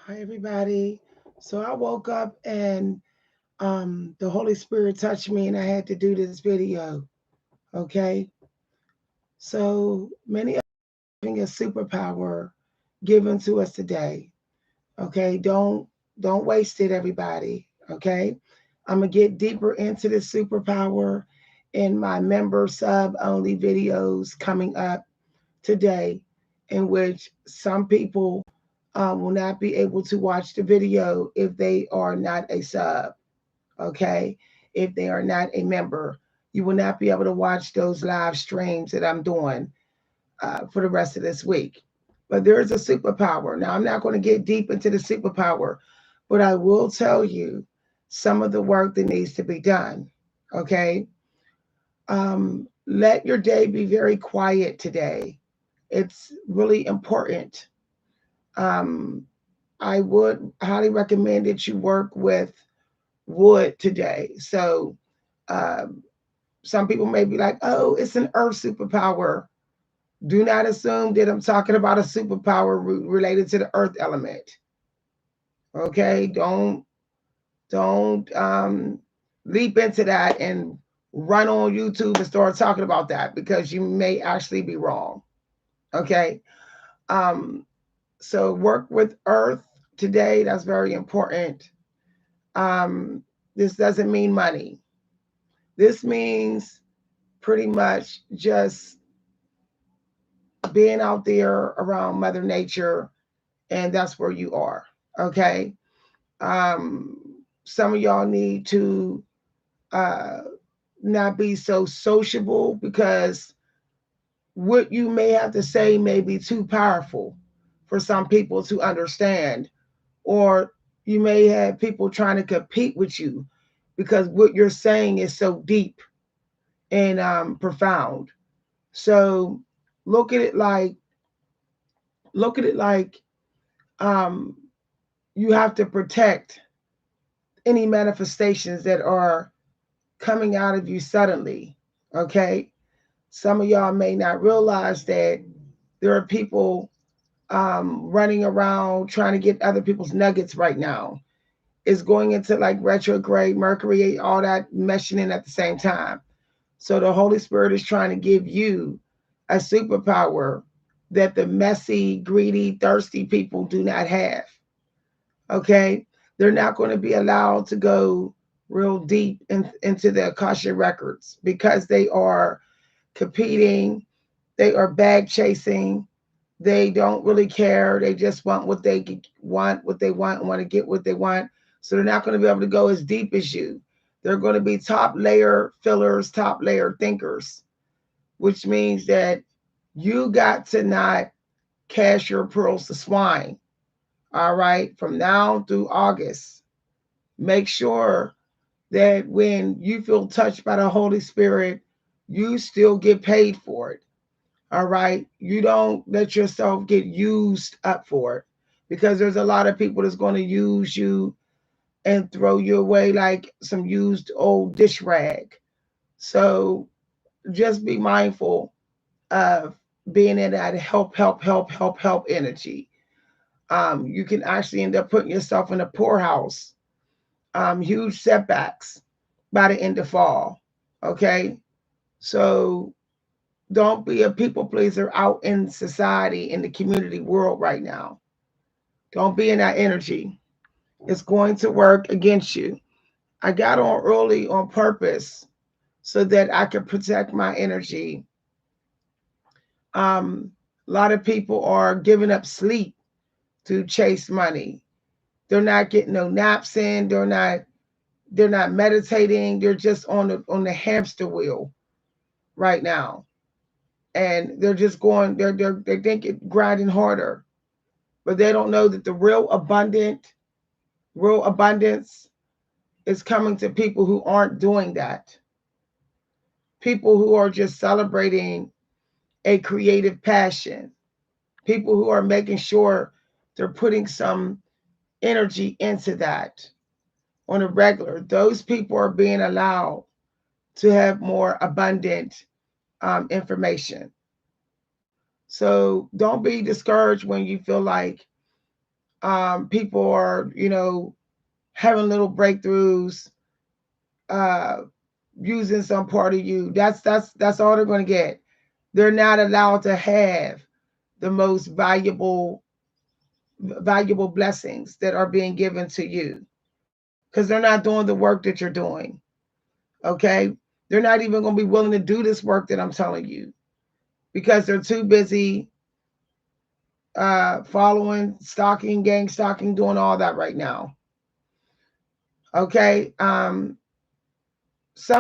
Hi, everybody. So I woke up and the Holy Spirit touched me, and I had to do this video. Okay. So many of us are having a superpower given to us today. Okay. Don't waste it, everybody. Okay. I'm gonna get deeper into this superpower in my member sub only videos coming up today, in which some people will not be able to watch the video if they are not a sub. Okay. If they are not a member, you will not be able to watch those live streams that I'm doing for the rest of this week. But there is a superpower. Now, I'm not going to get deep into the superpower, but I will tell you some of the work that needs to be done. Okay. Let your day be very quiet today. It's really important. Um, I would highly recommend that you work with wood today. So, um, some people may be like, oh, it's an earth superpower. Do not assume that I'm talking about a superpower related to the earth element. Okay. Don't leap into that and run on YouTube and start talking about that because you may actually be wrong. Okay. Um, so work with earth today. That's very important. Um, this doesn't mean money. This means pretty much just being out there around Mother Nature, and that's where you are. Okay. Um, some of y'all need to uh, not be so sociable because what you may have to say may be too powerful for some people to understand, or you may have people trying to compete with you because what you're saying is so deep and profound. So look at it like look at it like um, you have to protect any manifestations that are coming out of you suddenly. Okay, some of y'all may not realize that there are people running around trying to get other people's nuggets right now. It's going into like retrograde, Mercury, all that meshing in at the same time. So the Holy Spirit is trying to give you a superpower that the messy, greedy, thirsty people do not have. Okay. They're not going to be allowed to go real deep into the Akasha records because they are competing, they are bag chasing, they don't really care. They just want what they want, and want to get what they want. So they're not going to be able to go as deep as you. They're going to be top layer fillers, top layer thinkers, which means that you got to not cash your pearls to swine. All right. From now through August, make sure that when you feel touched by the Holy Spirit, you still get paid for it. All right. You don't let yourself get used up for it because there's a lot of people that's going to use you and throw you away like some used old dish rag. So just be mindful of being in that help energy. You can actually end up putting yourself in a poorhouse, huge setbacks by the end of fall. Okay. So don't be a people pleaser out in society, in the community world right now. Don't be in that energy. It's going to work against you. I got on early on purpose so that I could protect my energy. A lot of people are giving up sleep to chase money. They're not getting no naps in. They're not meditating. They're just on the hamster wheel right now, and they're just going. They think it grinding harder, but they don't know that the real abundance is coming to people who aren't doing that. People who are just celebrating a creative passion. People who are making sure they're putting some energy into that on a regular. Those people are being allowed to have more abundant information. So don't be discouraged when you feel like People are, having little breakthroughs, uh, using some part of you. That's all they're going to get. They're not allowed to have the most valuable blessings that are being given to you because they're not doing the work that you're doing. Okay, they're not even going to be willing to do this work that I'm telling you because they're too busy following, stalking, gang stalking, doing all that right now. Okay, some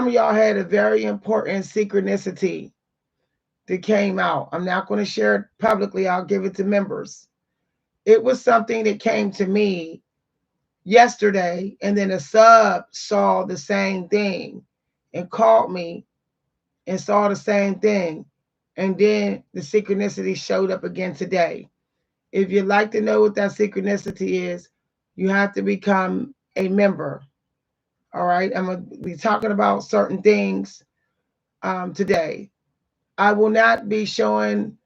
of y'all had a very important synchronicity that came out. I'm not going to share it publicly. I'll give it to members. It was something that came to me yesterday, and then a sub saw the same thing and called me and saw the same thing. And then the synchronicity showed up again today. If you'd like to know what that synchronicity is, you have to become a member. All right. I'm going to be talking about certain things today. I will not be showing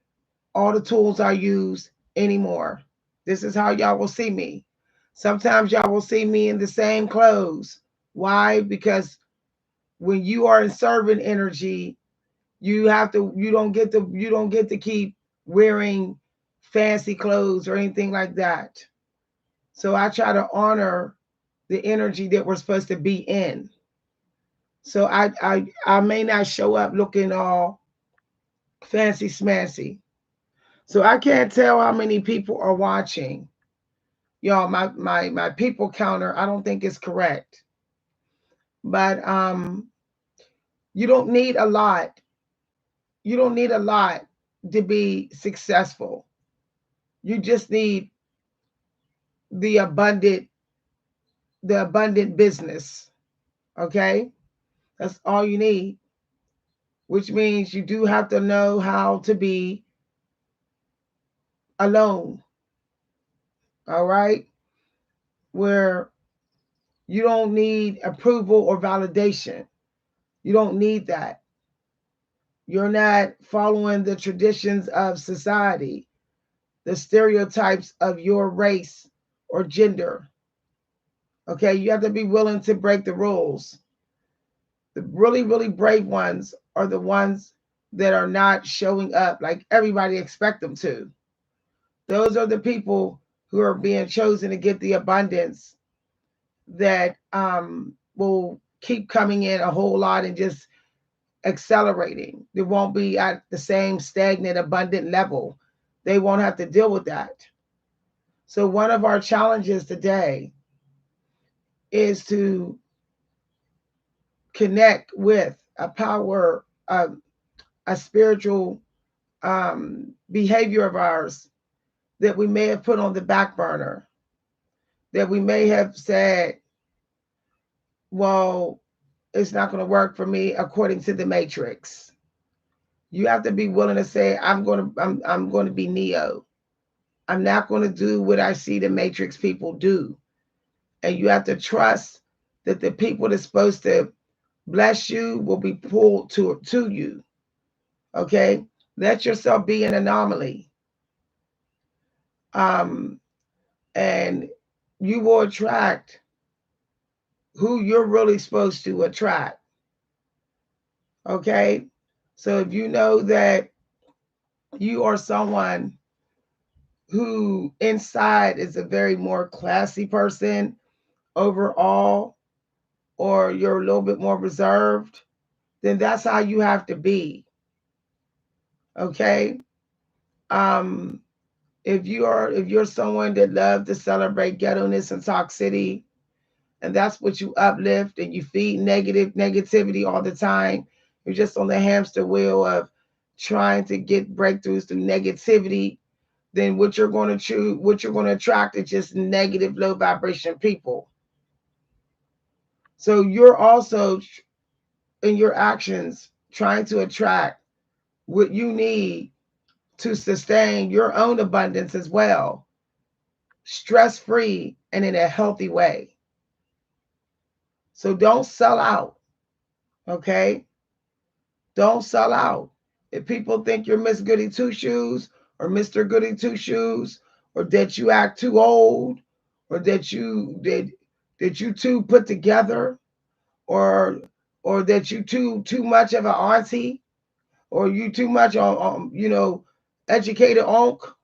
all the tools I use anymore. This is how y'all will see me. Sometimes y'all will see me in the same clothes. Why? Because when you are in servant energy, you don't get to keep wearing fancy clothes or anything like that. So I try to honor the energy that we're supposed to be in. So I may not show up looking all fancy smancy. So I can't tell how many people are watching. Y'all, my people counter, I don't think is correct. But you don't need a lot. You don't need a lot to be successful. You just need the abundant the abundant business. Okay? That's all you need, which means you do have to know how to be alone. All right? Where you don't need approval or validation. You don't need that. You're not following the traditions of society, the stereotypes of your race or gender. Okay, you have to be willing to break the rules. The really, really brave ones are the ones that are not showing up like everybody expect them to. Those are the people who are being chosen to get the abundance that will keep coming in a whole lot and just accelerating. They won't be at the same stagnant, abundant level. They won't have to deal with that. So, one of our challenges today is to connect with a power, a spiritual behavior of ours that we may have put on the back burner, that we may have said, well, it's not going to work for me according to the matrix. You have to be willing to say, I'm going to be Neo. I'm not going to do what I see the matrix people do. And you have to trust that the people that's supposed to bless you will be pulled to you. Okay? Let yourself be an anomaly. Um, and you will attract who you're really supposed to attract. Okay? So if you know that you are someone who inside is a very more classy person overall, or you're a little bit more reserved, then that's how you have to be. Okay? Um, if you're someone that loves to celebrate ghetto-ness and toxicity, and that's what you uplift and you feed negativity all the time, you're just on the hamster wheel of trying to get breakthroughs through negativity, then what you're going to attract is just negative, low vibration people. So you're also in your actions trying to attract what you need to sustain your own abundance as well, stress free and in a healthy way. So don't sell out, okay? Don't sell out. If people think you're Miss Goody Two Shoes or Mr. Goody Two Shoes or that you act too old, or that you too put together, or that you too much of an auntie, or you too much on educated uncle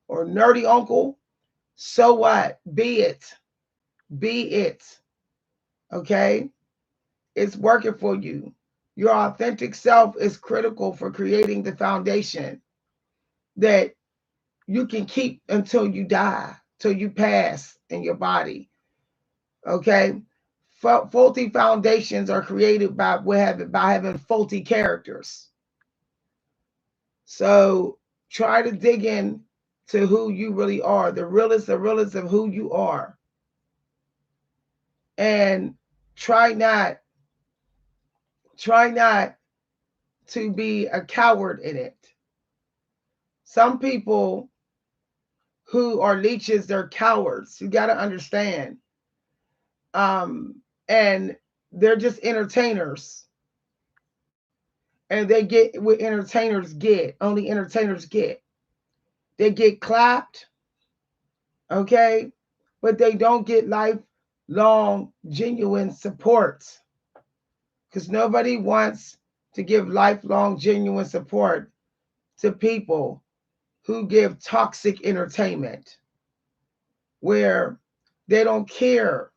or nerdy uncle. So what? Be it. Be it. Okay? It's working for you. Your authentic self is critical for creating the foundation that you can keep until you die, till you pass in your body. Okay? Faulty foundations are created by having faulty characters. So try to dig in to who you really are, the realest of who you are. And try not, try not to be a coward in it. Some people who are leeches, they're cowards. You got to understand. And they're just entertainers. And they get what entertainers get, only entertainers get. They get clapped, okay? But they don't get lifelong, genuine support, because nobody wants to give lifelong, genuine support to people who give toxic entertainment, where they don't care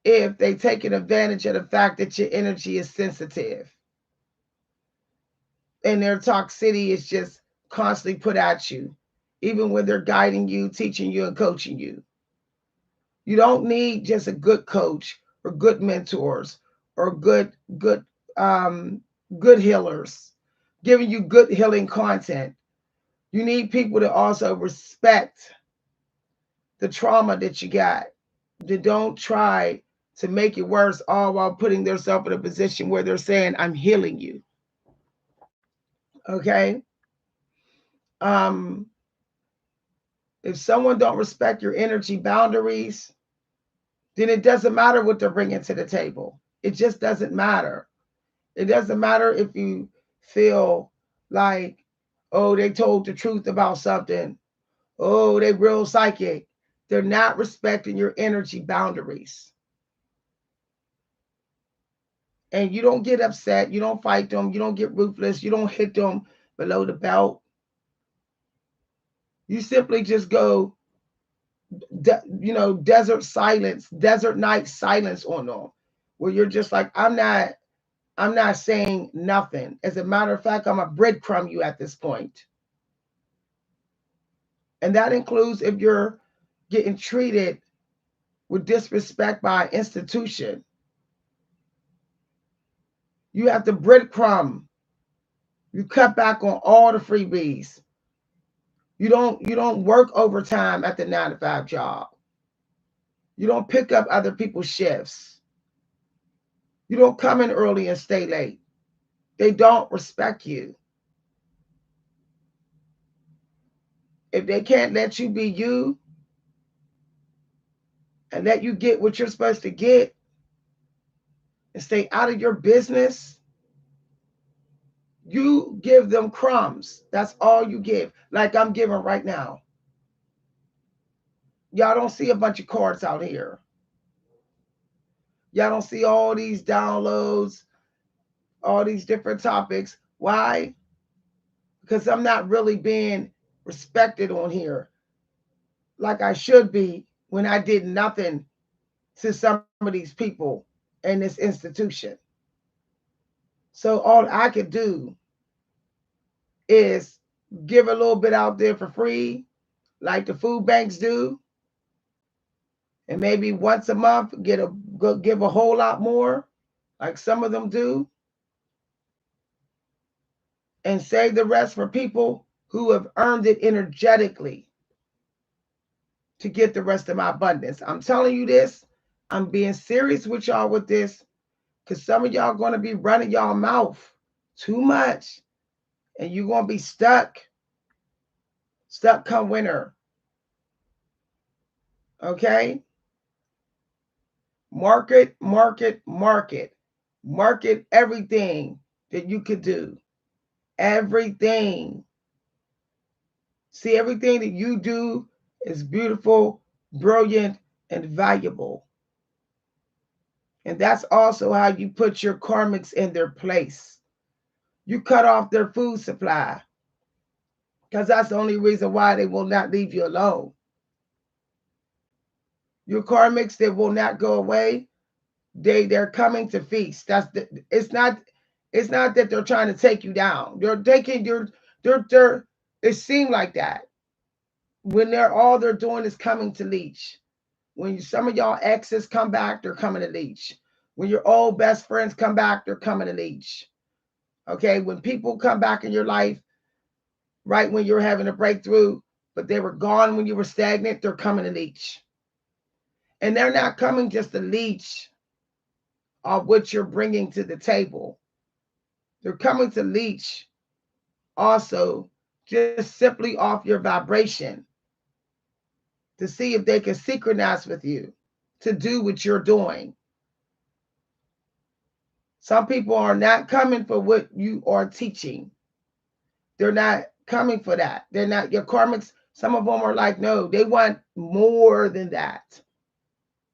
if they taking advantage of the fact that your energy is sensitive and their toxicity is just constantly put at you, even when they're guiding you, teaching you, and coaching you. You don't need just a good coach or good mentors or good um, good healers giving you good healing content. You need people to also respect the trauma that you got. They don't try to make it worse, all while putting themselves in a position where they're saying, "I'm healing you." Okay. Um, if someone don't respect your energy boundaries, then it doesn't matter what they're bringing to the table. It just doesn't matter. It doesn't matter if you feel like, oh, they told the truth about something. Oh, they real psychic. They're not respecting your energy boundaries. And you don't get upset. You don't fight them. You don't get ruthless. You don't hit them below the belt. You simply just go, desert silence, desert night silence on them, where you're just like, I'm not saying nothing. As a matter of fact, I'm a breadcrumb you at this point. And that includes if you're getting treated with disrespect by an institution. You have to breadcrumb. You cut back on all the freebies. You don't work overtime at the 9 to 5 job. You don't pick up other people's shifts. You don't come in early and stay late. They don't respect you. If they can't let you be you and let you get what you're supposed to get and stay out of your business, you give them crumbs. That's all you give. Like I'm giving right now. Y'all don't see a bunch of cards out here. Y'all don't see all these downloads, all these different topics. Why? Because I'm not really being respected on here like I should be when I did nothing to some of these people in this institution. So all I could do is give a little bit out there for free, like the food banks do, and maybe once a month give a whole lot more, like some of them do, and save the rest for people who have earned it energetically to get the rest of my abundance. I'm telling you this. I'm being serious with y'all with this, because some of y'all going to be running y'all mouth too much, and you're going to be stuck come winter. Okay? Market, market, market. Market everything that you could do. Everything. See, everything that you do is beautiful, brilliant, and valuable. And that's also how you put your karmics in their place. You cut off their food supply because that's the only reason why they will not leave you alone. Your karmics, they will not go away. They're coming to feast. It's not that they're trying to take you down. They're taking your they're it seemed like that. When they're all they're doing is coming to leech. When some of y'all exes come back, they're coming to leech. When your old best friends come back, they're coming to leech. Okay, when people come back in your life, right when you're having a breakthrough, but they were gone when you were stagnant, they're coming to leech. And they're not coming just to leech of what you're bringing to the table. They're coming to leech also just simply off your vibration to see if they can synchronize with you to do what you're doing. Some people are not coming for what you are teaching. They're not coming for that. They're not your karmics. Some of them are like, no, they want more than that.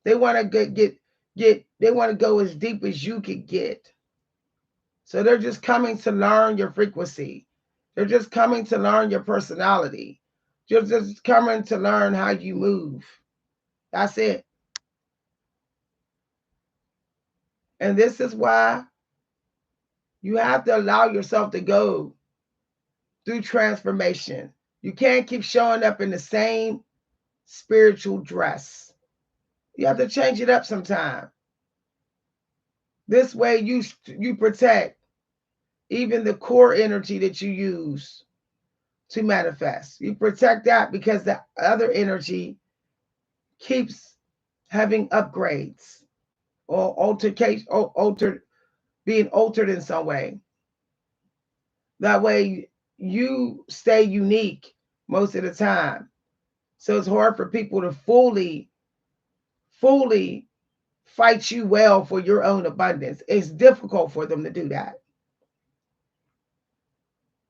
They want to get they want to go as deep as you could get. So they're just coming to learn your frequency. They're just coming to learn your personality. You're just coming to learn how you move. That's it. And this is why you have to allow yourself to go through transformation. You can't keep showing up in the same spiritual dress. You have to change it up sometime. This way you protect even the core energy that you use to manifest. You protect that because the other energy keeps having upgrades or altercation or altered being altered in some way. That way you stay unique most of the time. So it's hard for people to fully fight you well for your own abundance. It's difficult for them to do that.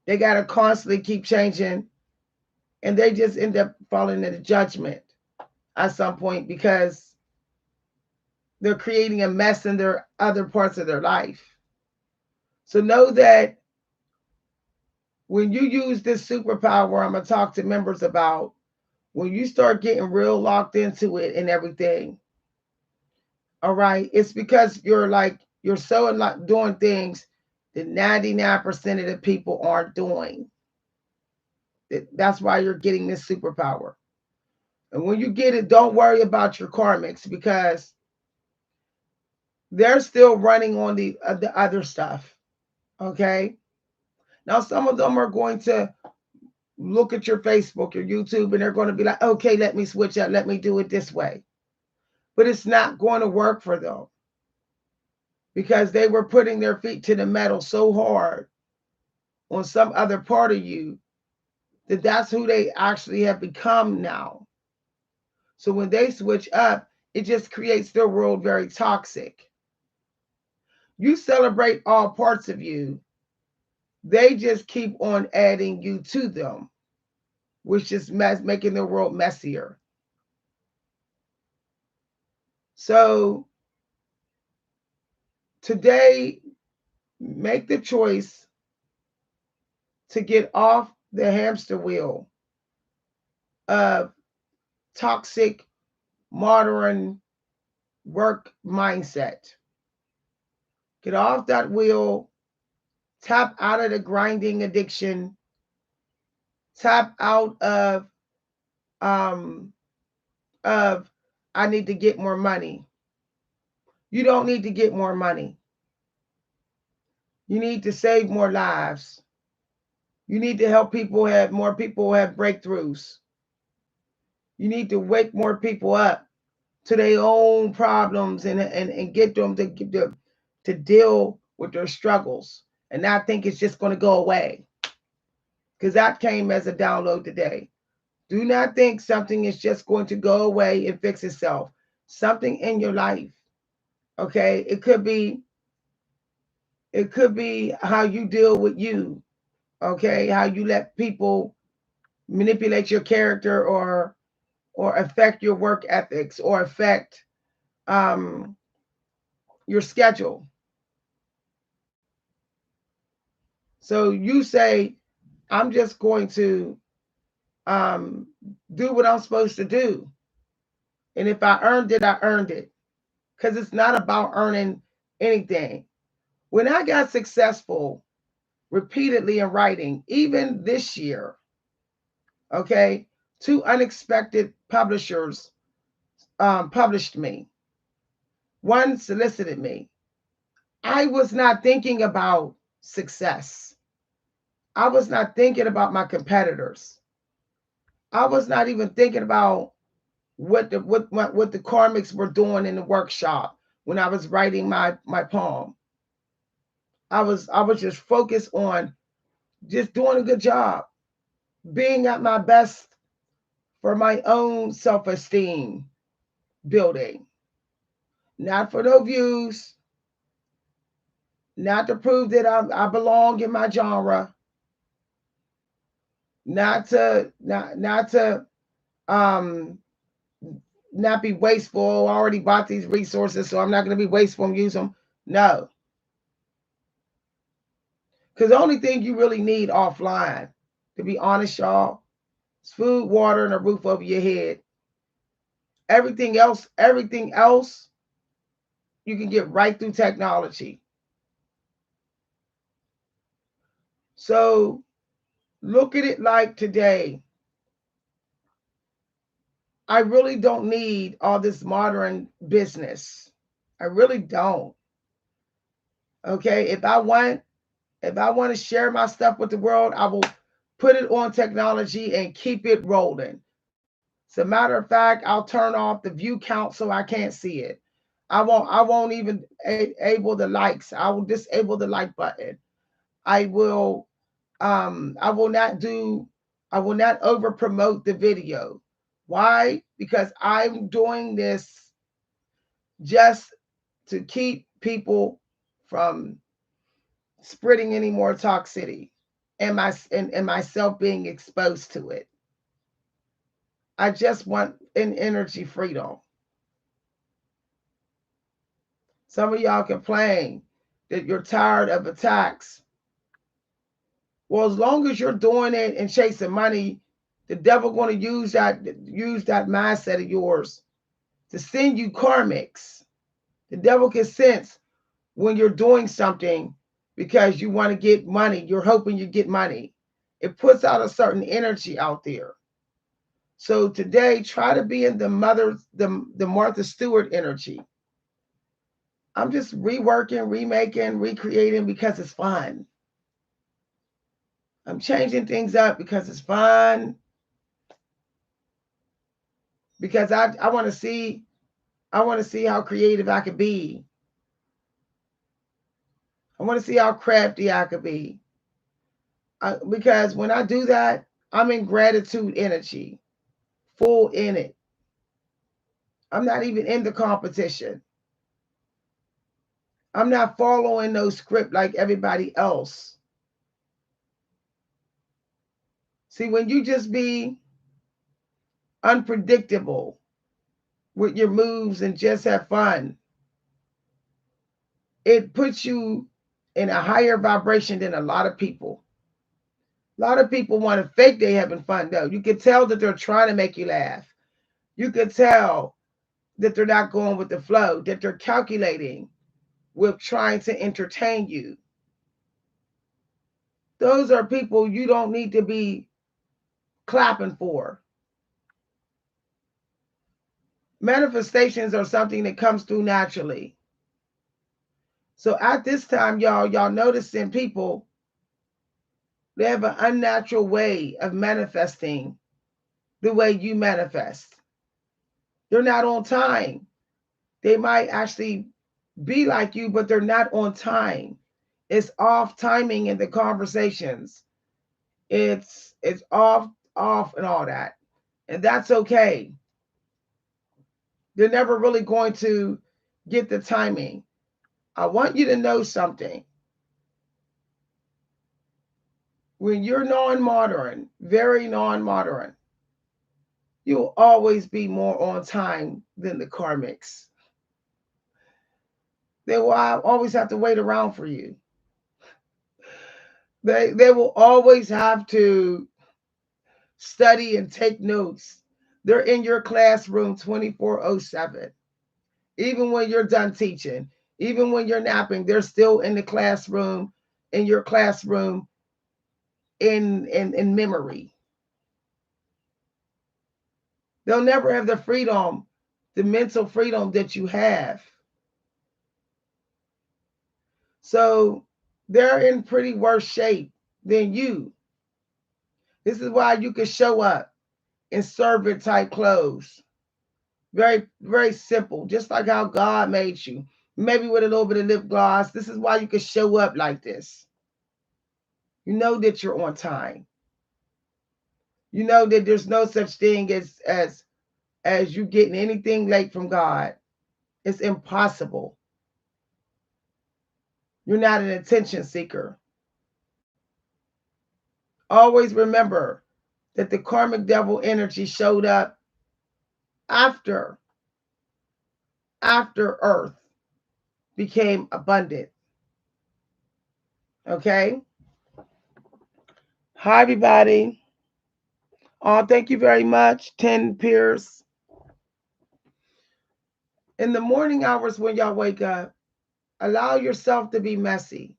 They got to constantly keep changing and they just end up falling into judgment at some point because they're creating a mess in their other parts of their life. So know that when you use this superpower, I'm going to talk to members about when you start getting real locked into it and everything. All right. It's because you're so doing things that 99% of the people aren't doing. That's why you're getting this superpower. And when you get it, don't worry about your karmics because they're still running on the other stuff. Okay. Now, some of them are going to look at your Facebook, your YouTube, and they're going to be like, okay, let me switch up. Let me do it this way. But it's not going to work for them because they were putting their feet to the metal so hard on some other part of you that that's who they actually have become now. So when they switch up, it just creates their world very toxic. You celebrate all parts of you, they just keep on adding you to them, which is making the world messier. So today, make the choice to get off the hamster wheel of toxic modern work mindset. Get off that wheel, tap out of the grinding addiction, tap out um of I need to get more money. You don't need to get more money. You need to save more lives. You need to help people have breakthroughs. You need to wake more people up to their own problems and get them to deal with their struggles and not think it's just going to go away. Because that came as a download today. Do not think something is just going to go away and fix itself. Something in your life, okay? It could be how you deal with you, okay? How you let people manipulate your character or affect your work ethics or affect um, your schedule. So you say, I'm just going to um, do what I'm supposed to do. And if I earned it, I earned it. Because it's not about earning anything. When I got successful repeatedly in writing, even this year, okay, two unexpected publishers published me. One solicited me. I was not thinking about success. I was not thinking about my competitors. I was not even thinking about what the karmics were doing in the workshop when I was writing my poem. I was just focused on just doing a good job, being at my best for my own self-esteem building, not for no views, not to prove that I belong in my genre, not to um not be wasteful. I already bought these resources, so I'm not going to be wasteful and use them. No, because the only thing you really need offline, to be honest, y'all, is food, water, and a roof over your head. Everything else, you can get right through technology. So look at it like today. I really don't need all this modern business. I really don't. Okay. If I want to share my stuff with the world, I will put it on technology and keep it rolling. As a matter of fact, I'll turn off the view count so I can't see it. I won't even able the likes. I will disable the like button. I will I will not do I will not over promote the video. Why? Because I'm doing this just to keep people from spreading any more toxicity and myself being exposed to it. I just want an energy freedom. Some of y'all complain that you're tired of attacks. Well, as long as you're doing it and chasing money, the devil going to use that mindset of yours to send you karmics. The devil can sense when you're doing something because you want to get money. You're hoping you get money. It puts out a certain energy out there. So today, try to be in the Martha Stewart energy. I'm just reworking, remaking, recreating because it's fun. I'm changing things up because it's fun. Because I want to see how creative I could be. I want to see how crafty I could be. Because when I do that, I'm in gratitude energy, full in it. I'm not even in the competition. I'm not following no script like everybody else. See, when you just be unpredictable with your moves and just have fun, it puts you in a higher vibration than a lot of people. A lot of people want to fake they having fun though. You can tell that they're trying to make you laugh. You can tell that they're not going with the flow, that they're calculating with trying to entertain you. Those are people you don't need to be clapping for. Manifestations are something that comes through naturally. So at this time, y'all noticing people, they have an unnatural way of manifesting the way you manifest. They're not on time. They might actually be like you, but they're not on time. It's off timing in the conversations. It's off and all that. And that's okay. They're never really going to get the timing. I want you to know something. When you're non-modern, very non-modern, you'll always be more on time than the karmics. They will always have to wait around for you. They will always have to study and take notes. They're in your classroom 24/7. Even when you're done teaching, even when you're napping, they're still in the classroom, in your classroom, in memory. They'll never have the freedom, the mental freedom that you have. So they're in pretty worse shape than you. This is why you can show up in servant type clothes. Very, very simple. Just like how God made you. Maybe with a little bit of lip gloss. This is why you can show up like this. You know that you're on time. You know that there's no such thing as you getting anything late from God. It's impossible. You're not an attention seeker. Always remember that the karmic devil energy showed up after after earth became abundant. Okay? Hi everybody. Oh, thank you very much, 10 Pierce. In the morning hours when y'all wake up, allow yourself to be messy.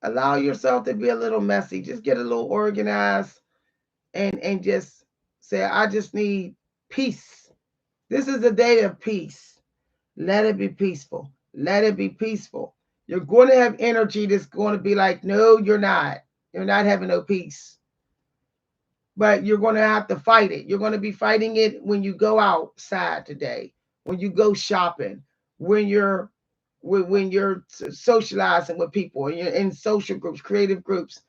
Allow yourself to be a little messy. Just get a little organized and just say, I just need peace. This is a day of peace. Let it be peaceful. Let it be peaceful. You're going to have energy that's going to be like, no, you're not. You're not having no peace. But you're going to have to fight it. You're going to be fighting it when you go outside today, when you go shopping, when you're socializing with people, and you're in social groups, creative groups.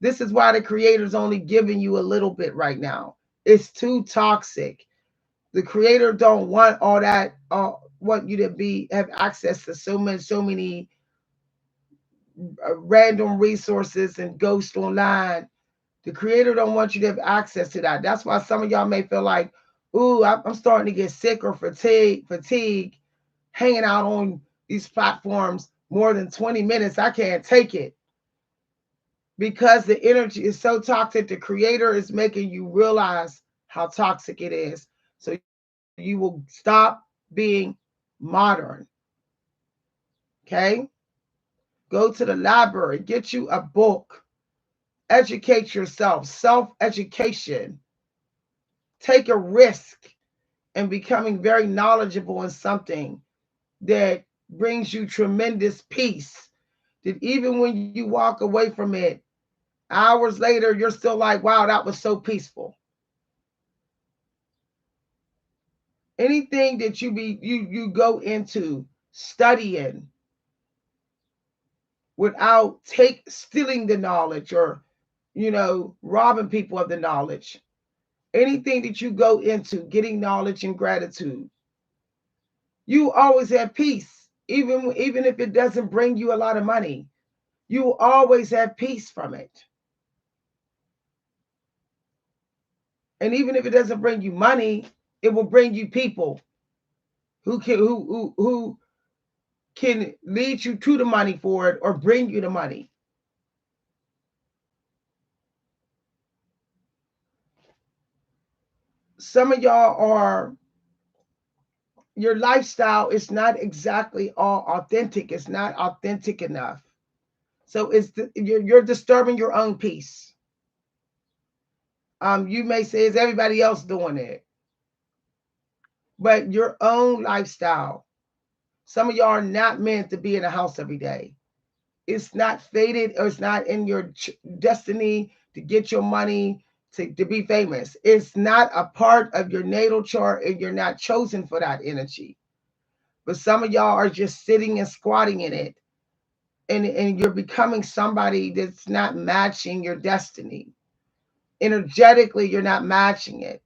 This is why the creator's only giving you a little bit right now. It's too toxic. The creator don't want all that. Want you to be have access to so many random resources and ghosts online. The creator don't want you to have access to that. That's why some of y'all may feel like, ooh, I'm starting to get sick or fatigue hanging out on these platforms more than 20 minutes. I can't take it. Because the energy is so toxic, the creator is making you realize how toxic it is. So you will stop being modern. Okay? Go to the library, get you a book, educate yourself, self education. Take a risk in becoming very knowledgeable in something that brings you tremendous peace. That even when you walk away from it, hours later, you're still like, wow, that was so peaceful. Anything that you go into studying without stealing the knowledge or robbing people of the knowledge, anything that you go into getting knowledge and gratitude, you always have peace. Even if it doesn't bring you a lot of money, you always have peace from it. And even if it doesn't bring you money, it will bring you people who can lead you to the money for it or bring you the money. Some of y'all are, your lifestyle is not exactly all authentic. It's not authentic enough. So you're disturbing your own peace. You may say, is everybody else doing it? But your own lifestyle. Some of y'all are not meant to be in a house every day. It's not fated or it's not in your destiny to get your money to be famous. It's not a part of your natal chart and you're not chosen for that energy. But some of y'all are just sitting and squatting in it. And you're becoming somebody that's not matching your destiny. Energetically, you're not matching it.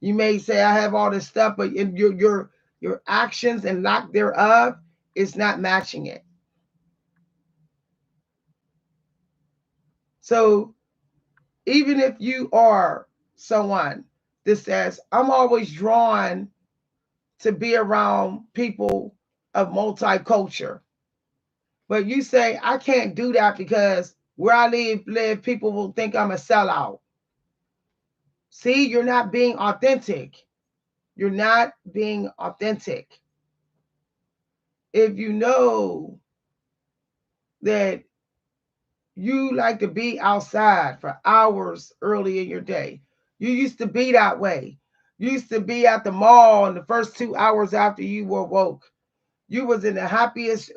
You may say, I have all this stuff, but your actions and lack thereof is not matching it. So even if you are someone that says, I'm always drawn to be around people of multicultural, but you say, I can't do that because where I live, people will think I'm a sellout. See, you're not being authentic. You're not being authentic. If you know that you like to be outside for hours early in your day, you used to be that way. You used to be at the mall in the first 2 hours after you were woke. You was in the happiest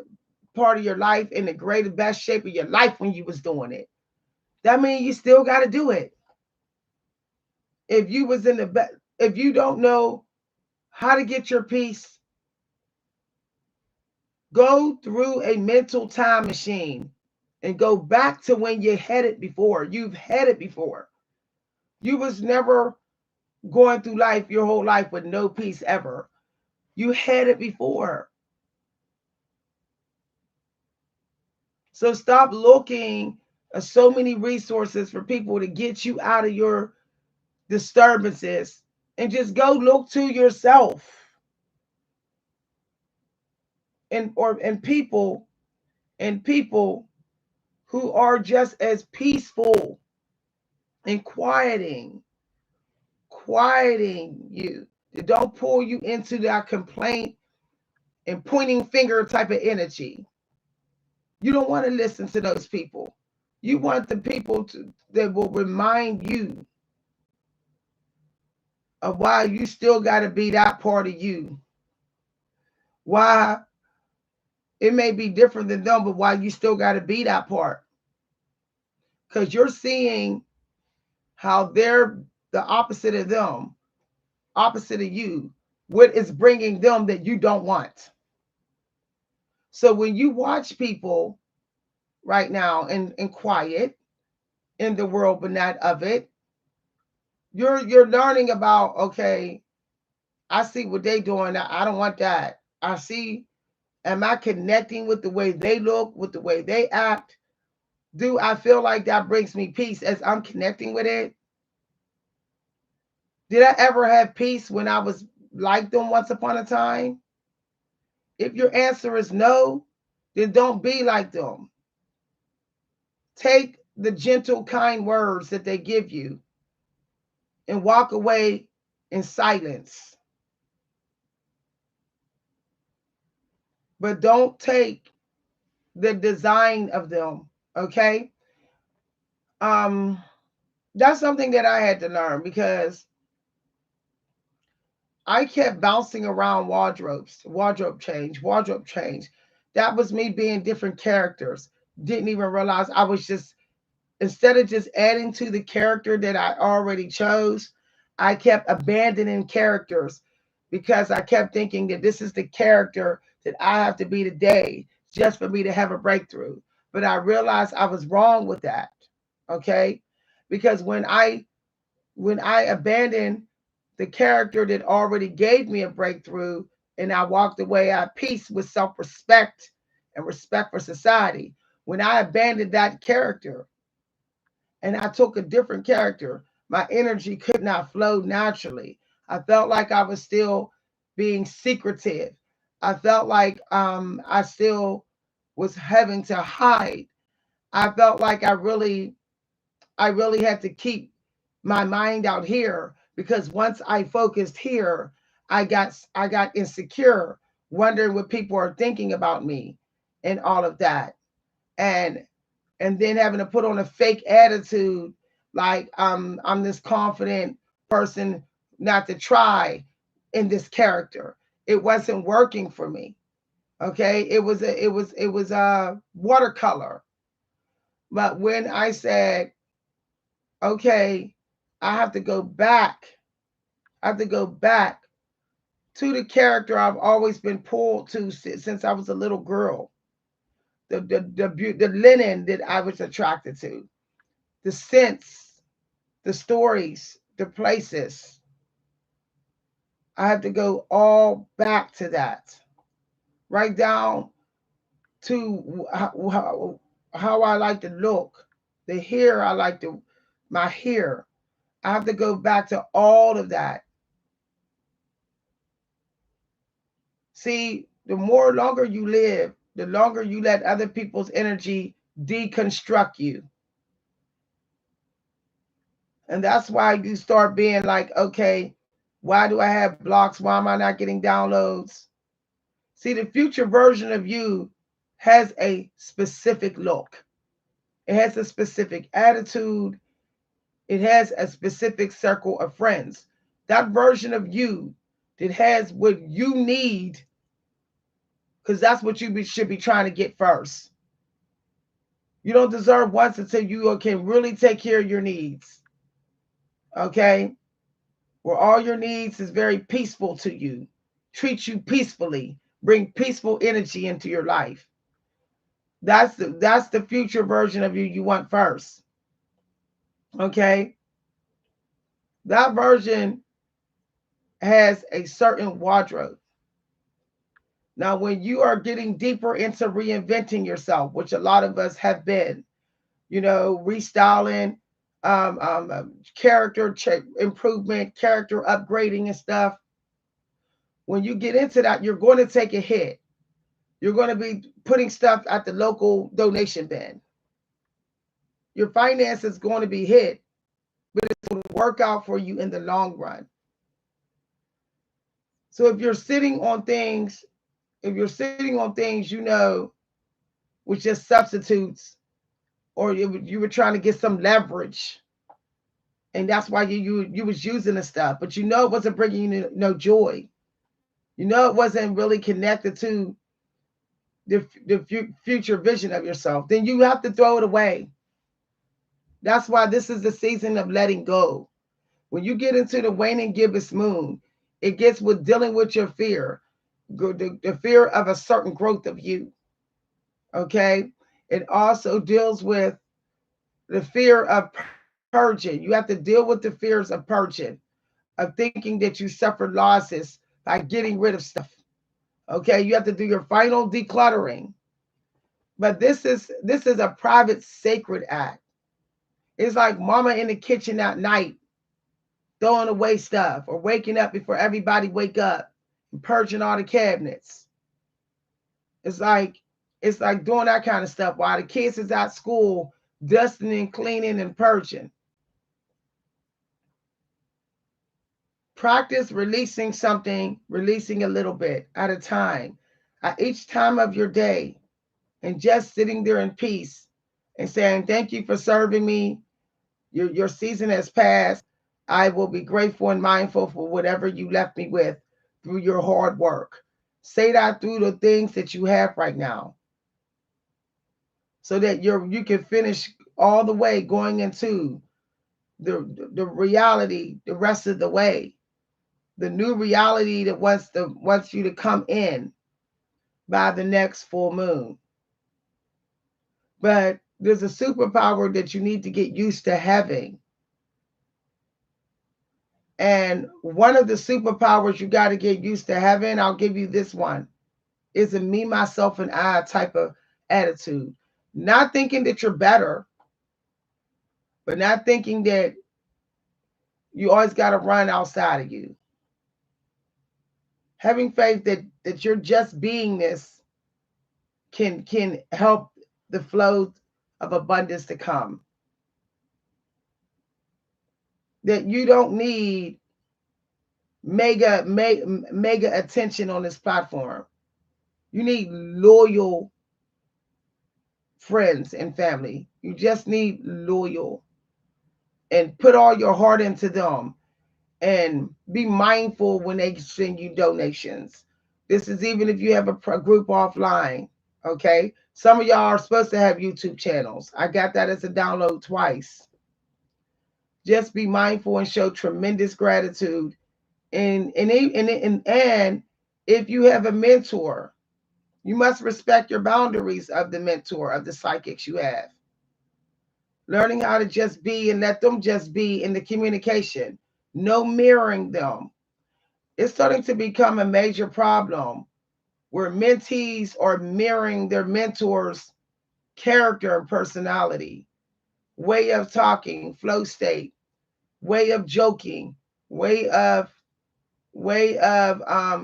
part of your life, in the greatest best shape of your life when you was doing it. That means you still got to do it. If you was in the if you don't know how to get your peace, go through a mental time machine and go back to when you had it before. You've had it before. You was never going through life your whole life with no peace ever. You had it before. So stop looking at so many resources for people to get you out of your disturbances and just go look to yourself and people who are just as peaceful and quieting you. They don't pull you into that complaint and pointing finger type of energy. You don't want to listen to those people. You want the people that will remind you of why you still got to be that part of you. Why it may be different than them, but why you still got to be that part. Because you're seeing how they're the opposite of them, opposite of you, what is bringing them that you don't want. So when you watch people right now in quiet in the world, but not of it, you're learning about, okay, I see what they doing. I don't want that. I see, am I connecting with the way they look, with the way they act? Do I feel like that brings me peace as I'm connecting with it? Did I ever have peace when I was like them once upon a time? If your answer is no, then don't be like them. Take the gentle, kind words that they give you and walk away in silence. But don't take the design of them, okay? Um, that's something that I had to learn because I kept bouncing around wardrobe change, wardrobe change. That was me being different characters. Didn't even realize I was just, instead of just adding to the character that I already chose, I kept abandoning characters because I kept thinking that this is the character that I have to be today just for me to have a breakthrough. But I realized I was wrong with that. Okay? Because when I abandoned the character that already gave me a breakthrough and I walked away at peace with self-respect and respect for society, when I abandoned that character and I took a different character, my energy could not flow naturally. I felt like I was still being secretive. I felt like I still was having to hide. I felt like I really had to keep my mind out here because once I focused here, I got insecure, wondering what people are thinking about me and all of that. And then having to put on a fake attitude like I'm this confident person not to try in this character. It wasn't working for me. Okay? It was a watercolor. But when I said, okay, I have to go back. I have to go back to the character I've always been pulled to since I was a little girl. The linen that I was attracted to, the scents, the stories, the places. I have to go all back to that, right down to how I like to look, The here, I like to, my here. I have to go back to all of that. See, the more longer you live, the longer you let other people's energy deconstruct you. And that's why you start being like, okay, why do I have blocks? Why am I not getting downloads? See, the future version of you has a specific look, it has a specific attitude, it has a specific circle of friends. That version of you that has what you need, because that's what should be trying to get first. You don't deserve once until you can really take care of your needs. Okay? Where all your needs is very peaceful to you, treat you peacefully, bring peaceful energy into your life. That's the future version of you want first. Okay? That version has a certain wardrobe. Now, when you are getting deeper into reinventing yourself, which a lot of us have been, restyling, character improvement, character upgrading and stuff. When you get into that, you're going to take a hit. You're going to be putting stuff at the local donation bin. Your finance is going to be hit, but it's going to work out for you in the long run. So if you're sitting on things, with just substitutes, or you were trying to get some leverage, and that's why you was using the stuff, but it wasn't bringing you no joy. It wasn't really connected to the future vision of yourself. Then you have to throw it away. That's why this is the season of letting go. When you get into the waning gibbous moon, it gets with dealing with your fear, the fear of a certain growth of you. Okay? It also deals with the fear of purging. You have to deal with the fears of purging, of thinking that you suffered losses by getting rid of stuff. Okay? You have to do your final decluttering. But this is a private sacred act. It's like mama in the kitchen at night throwing away stuff, or waking up before everybody wake up and purging all the cabinets. It's like doing that kind of stuff while the kids is at school, dusting and cleaning and purging. Practice releasing something, releasing a little bit at a time, at each time of your day, and just sitting there in peace and saying, thank you for serving me. Your season has passed. I will be grateful and mindful for whatever you left me with through your hard work. Say that through the things that you have right now, so that you can finish all the way going into the reality the rest of the way. The new reality that wants you to come in by the next full moon. But there's a superpower that you need to get used to having. And one of the superpowers you got to get used to having, I'll give you this one, is a me, myself, and I type of attitude. Not thinking that you're better, but not thinking that you always got to run outside of you. Having faith that your just beingness can help the flow of abundance to come. That you don't need mega attention on this platform. You need loyal friends and family. You just need loyal, and put all your heart into them, and be mindful when they send you donations. This is even if you have a group offline. Okay, some of y'all are supposed to have YouTube channels. I got that as a download twice. Just be mindful and show tremendous gratitude. And if you have a mentor, you must respect your boundaries of the mentor, of the psychics you have. Learning how to just be and let them just be in the communication. No mirroring them. It's starting to become a major problem where mentees are mirroring their mentors' character and personality. way of talking, flow state, way of joking, way of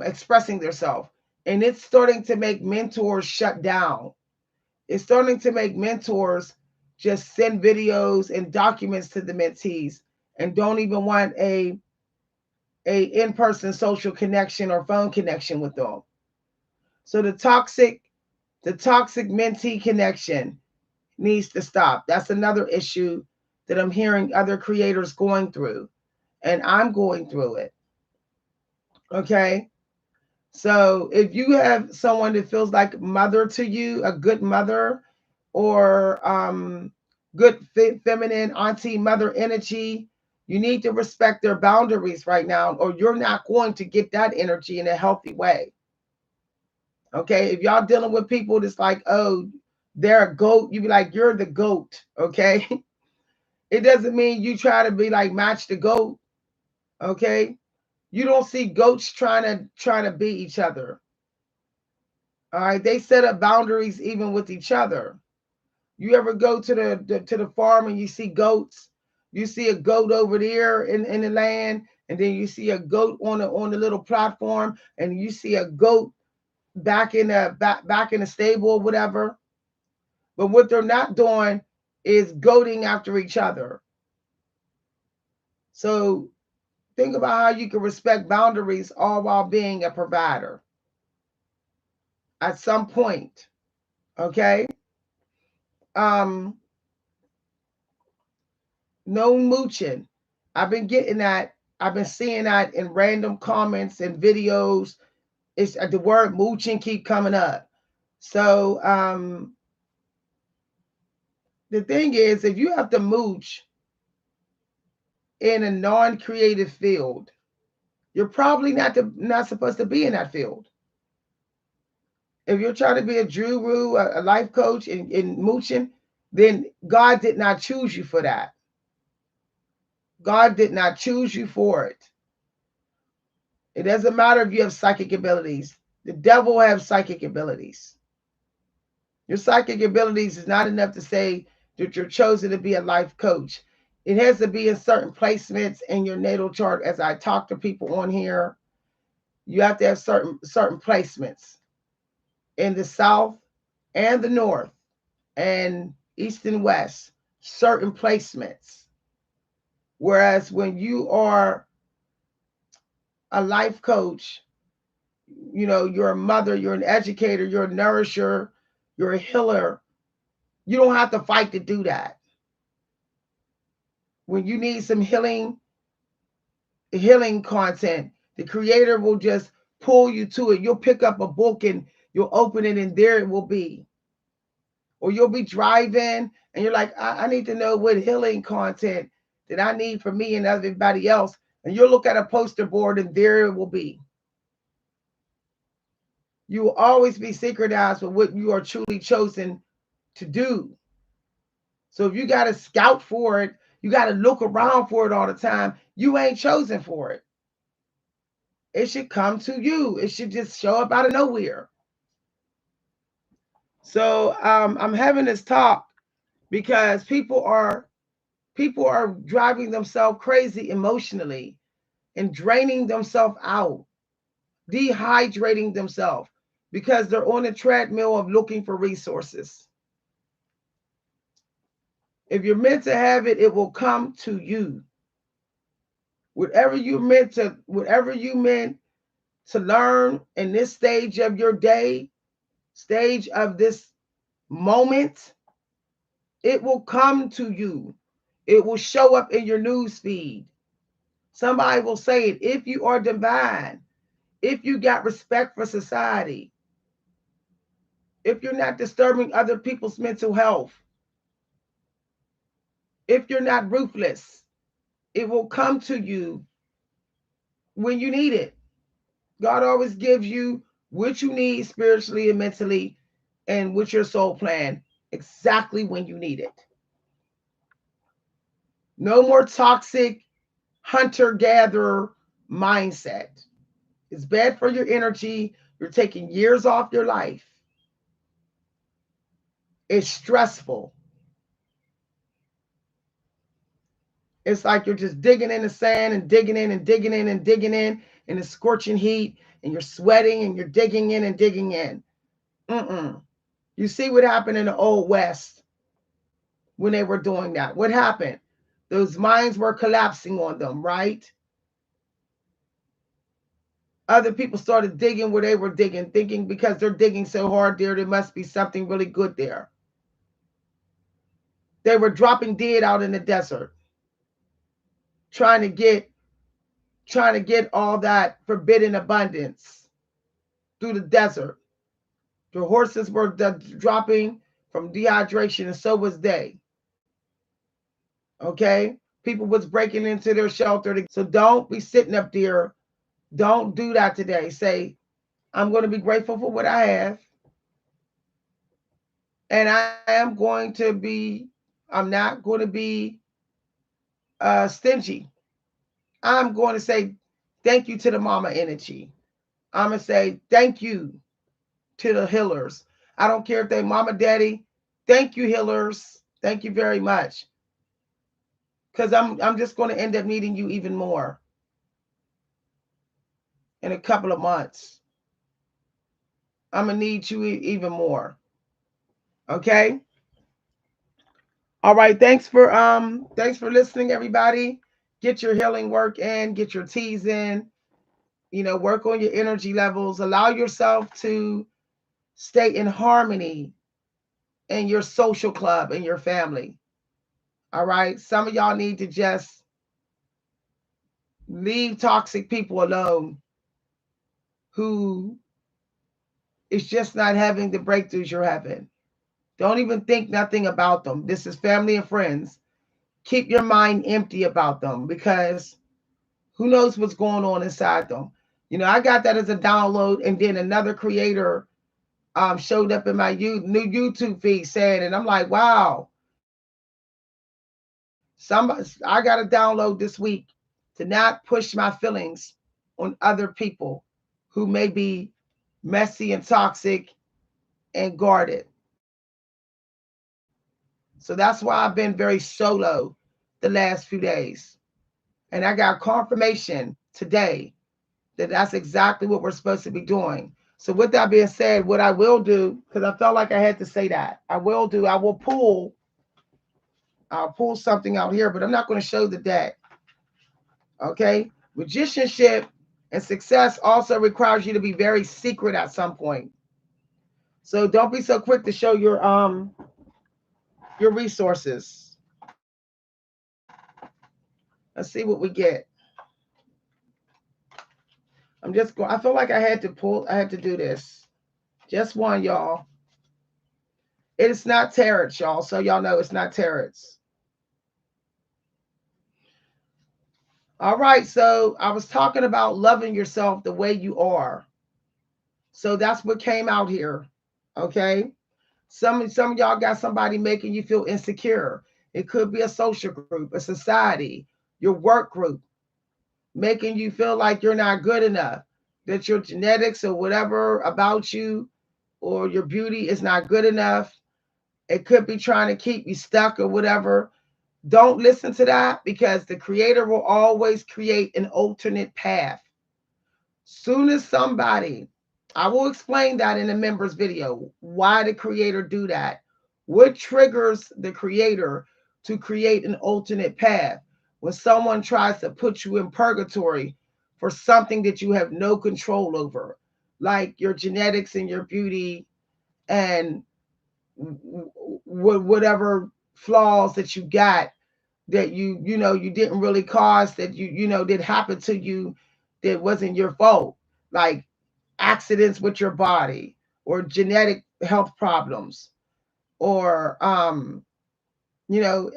expressing themselves. And it's starting to make mentors shut down. It's starting to make mentors just send videos and documents to the mentees and don't even want a in-person social connection or phone connection with them. So the toxic mentee connection needs to stop. That's another issue that I'm hearing other creators going through, and I'm going through it. Okay? So if you have someone that feels like mother to you, a good mother, or good feminine auntie mother energy, you need to respect their boundaries right now, or you're not going to get that energy in a healthy way. Okay, if y'all dealing with people that's like, oh, they're a goat, you be like, you're the goat. Okay, it doesn't mean you try to be like match the goat. Okay, you don't see goats trying to beat each other. All right, they set up boundaries even with each other. You ever go to the farm and you see goats? You see a goat over there in the land, and then you see a goat on the little platform, and you see a goat back in the stable or whatever. But what they're not doing is goading after each other. So think about how you can respect boundaries all while being a provider at some point. Okay. Um, no mooching. I've been getting that. I've been seeing that in random comments and videos. It's the word mooching keep coming up. So the thing is, if you have to mooch in a non-creative field, you're probably not supposed to be in that field. If you're trying to be a guru, a life coach in mooching, then God did not choose you for that. God did not choose you for it. It doesn't matter if you have psychic abilities. The devil has psychic abilities. Your psychic abilities is not enough to say that you're chosen to be a life coach. It has to be in certain placements in your natal chart. As I talk to people on here, you have to have certain placements in the south and the north and east and west, certain placements. Whereas when you are a life coach, you're a mother, you're an educator, you're a nourisher, you're a healer. You don't have to fight to do that. When you need some healing content, the creator will just pull you to it. You'll pick up a book and you'll open it and there it will be. Or you'll be driving and you're like, I need to know what healing content that I need for me and everybody else. And you'll look at a poster board and there it will be. You will always be synchronized with what you are truly chosen to do. So if you got to scout for it, you got to look around for it all the time, you ain't chosen for it. It should come to you. It should just show up out of nowhere. So I'm having this talk because people are driving themselves crazy emotionally and draining themselves out, dehydrating themselves because they're on a treadmill of looking for resources. If you're meant to have it, it will come to you. Whatever you meant to learn in this stage of your day, stage of this moment, it will come to you. It will show up in your news feed. Somebody will say it. If you are divine, if you got respect for society, if you're not disturbing other people's mental health, if you're not ruthless, it will come to you when you need it. God always gives you what you need spiritually and mentally and with your soul plan exactly when you need it. No more toxic hunter gatherer mindset. It's bad for your energy. You're taking years off your life. It's stressful. It's like you're just digging in the sand and digging in and digging in and digging in the scorching heat, and you're sweating and you're digging in and digging in. Mm-mm. You see what happened in the Old West when they were doing that. What happened? Those mines were collapsing on them, right? Other people started digging where they were digging, thinking because they're digging so hard there must be something really good there. They were dropping dead out in the desert, trying to get all that forbidden abundance through the desert. The horses were dropping from dehydration, and so was they. Okay, people was breaking into their shelter. So don't be sitting up there. Don't do that today. Say, I'm going to be grateful for what I have, and I am going to be. I'm not going to be stingy. I'm going to say thank you to the mama energy. I'm going to say thank you to the healers. I don't care if they mama, daddy. Thank you, healers. Thank you very much. Because I'm just going to end up needing you even more in a couple of months. I'm gonna need you even more. Okay. All right. Thanks for listening, everybody. Get your healing work in. Get your teas in. Work on your energy levels. Allow yourself to stay in harmony in your social club and your family. All right. Some of y'all need to just leave toxic people alone who is just not having the breakthroughs you're having. Don't even think nothing about them. This is family and friends. Keep your mind empty about them because who knows what's going on inside them. I got that as a download, and then another creator showed up in my new YouTube feed saying, and I'm like, wow, somebody, I got to download this week to not push my feelings on other people who may be messy and toxic and guarded. So that's why I've been very solo the last few days. And I got confirmation today that that's exactly what we're supposed to be doing. So with that being said, what I will do, because I felt like I had to say that, I'll pull something out here, but I'm not going to show the deck. Okay? Magicianship and success also requires you to be very secret at some point. So don't be so quick to show your resources. Let's see what we get. I feel like I had to do this. Just one, y'all. It is not tarot, y'all. So y'all know it's not tarot. All right. So I was talking about loving yourself the way you are. So that's what came out here. Okay. Some of y'all got somebody making you feel insecure. It could be a social group, a society, your work group, making you feel like you're not good enough, that your genetics or whatever about you or your beauty is not good enough. It could be trying to keep you stuck or whatever. Don't listen to that because the creator will always create an alternate path. Soon as somebody, I will explain that in a members video, why the creator do that. What triggers the creator to create an alternate path when someone tries to put you in purgatory for something that you have no control over, like your genetics and your beauty and whatever flaws that you got that you didn't really cause, that did happen to you, that wasn't your fault, like accidents with your body or genetic health problems or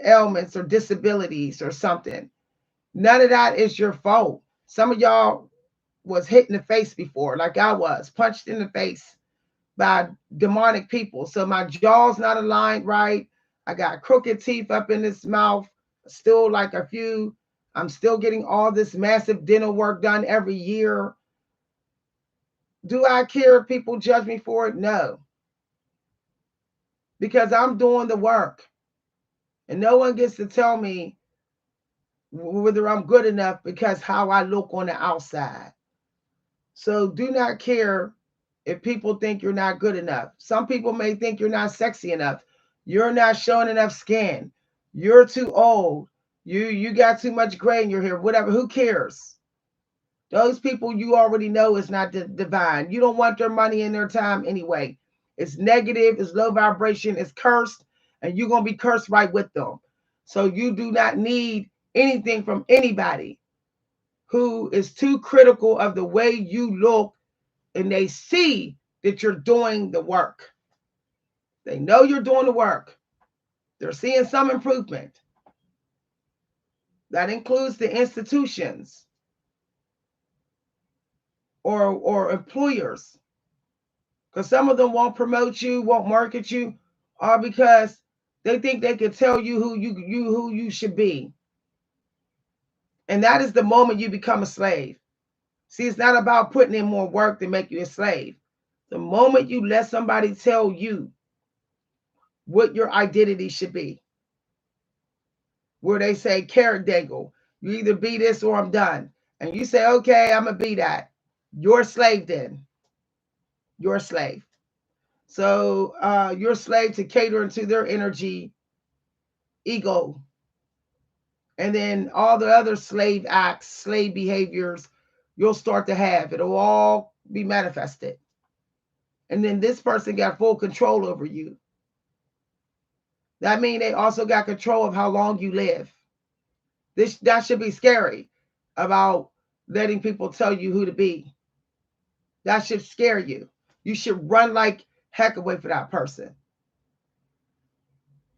ailments or disabilities or something. None of that is your fault. Some of y'all was hit in the face before, like I was punched in the face by demonic people. So my jaw's not aligned right. I got crooked teeth up in this mouth, still like a few. I'm still getting all this massive dental work done every year. Do I care if people judge me for it? No, because I'm doing the work. And no one gets to tell me whether I'm good enough because how I look on the outside. So do not care if people think you're not good enough. Some people may think you're not sexy enough. You're not showing enough skin. You're too old. You got too much gray in your hair. Whatever. Who cares? Those people you already know is not divine. You don't want their money and their time anyway. It's negative. It's low vibration. It's cursed, and you're gonna be cursed right with them. So you do not need anything from anybody who is too critical of the way you look, and they see that you're doing the work. They know you're doing the work. They're seeing some improvement. That includes the institutions or employers, because some of them won't promote you, won't market you, all because they think they can tell you who you should be. And that is the moment you become a slave. See, it's not about putting in more work to make you a slave. The moment you let somebody tell you what your identity should be, where they say carrot dangle, you either be this or I'm done. And you say, okay, I'm gonna be that. You're a slave then. You're a slave. So you're a slave to catering to their energy, ego, and then all the other slave acts, slave behaviors you'll start to have. It'll all be manifested. And then this person got full control over you. That means they also got control of how long you live. That should be scary about letting people tell you who to be. That should scare you. You should run like heck away from that person.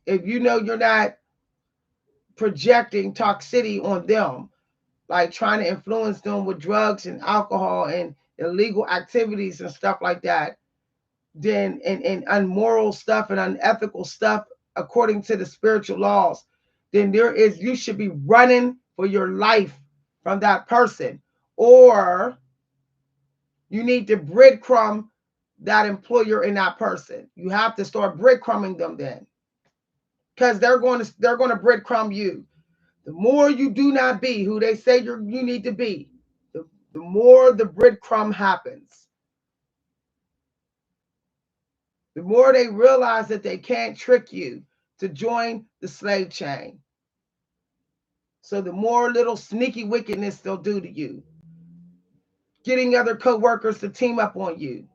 If you know you're not projecting toxicity on them, like trying to influence them with drugs and alcohol and illegal activities and stuff like that, then and unmoral stuff and unethical stuff according to the spiritual laws, then you should be running for your life from that person. Or you need to breadcrumb that employer and that person. You have to start breadcrumbing them then. Because they're going to breadcrumb you. The more you do not be who they say you need to be, the more the breadcrumb happens. The more they realize that they can't trick you to join the slave chain. So the more little sneaky wickedness they'll do to you. Getting other co-workers to team up on you.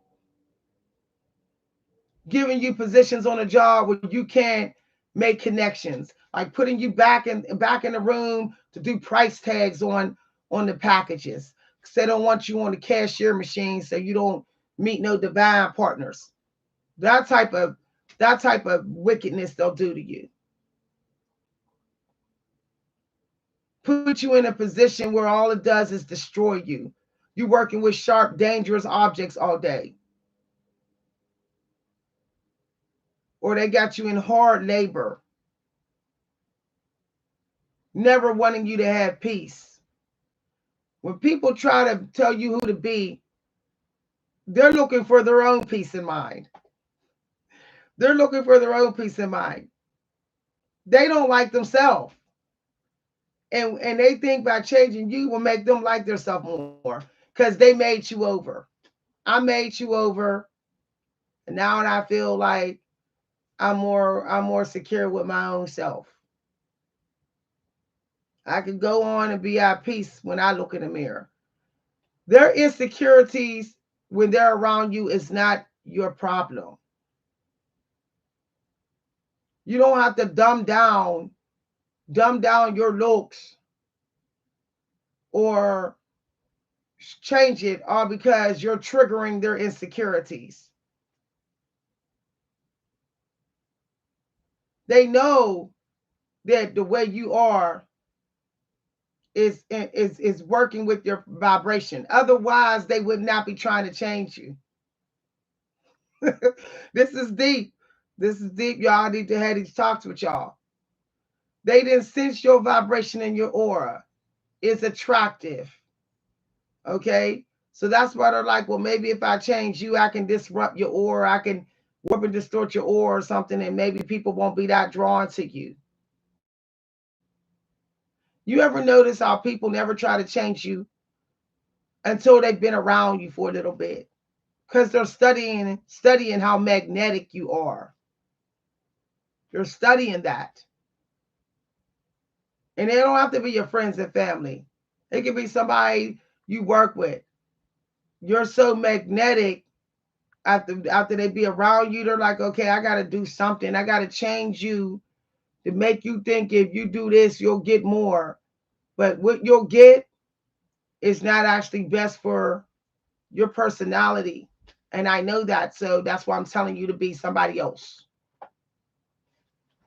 Giving you positions on a job where you can't make connections. Like putting you back in the room to do price tags on the packages. Because they don't want you on the cashier machine so you don't meet no divine partners. That type of wickedness they'll do to you. Put you in a position where all it does is destroy you. You're working with sharp, dangerous objects all day. Or they got you in hard labor, never wanting you to have peace. When people try to tell you who to be, they're looking for their own peace of mind. They're looking for their own peace of mind. They don't like themselves. And they think by changing you will make them like themselves more because they made you over. I made you over, and now I feel like I'm more secure with my own self. I can go on and be at peace when I look in the mirror. Their insecurities when they're around you is not your problem. You don't have to dumb down your looks or change it all because you're triggering their insecurities. They know that the way you are is working with your vibration. Otherwise, they would not be trying to change you. This is deep. This is deep. Y'all need to have these talks with y'all. They didn't sense your vibration in your aura. It's attractive. Okay? So that's why they're like, well, maybe if I change you, I can disrupt your aura. I can warp and distort your aura or something, and maybe people won't be that drawn to you. You ever notice how people never try to change you until they've been around you for a little bit? Because they're studying how magnetic you are. They're studying that. And they don't have to be your friends and family. It could be somebody you work with. You're so magnetic after they be around you, they're like, okay, I gotta do something. I gotta change you to make you think if you do this, you'll get more. But what you'll get is not actually best for your personality. And I know that. So that's why I'm telling you to be somebody else.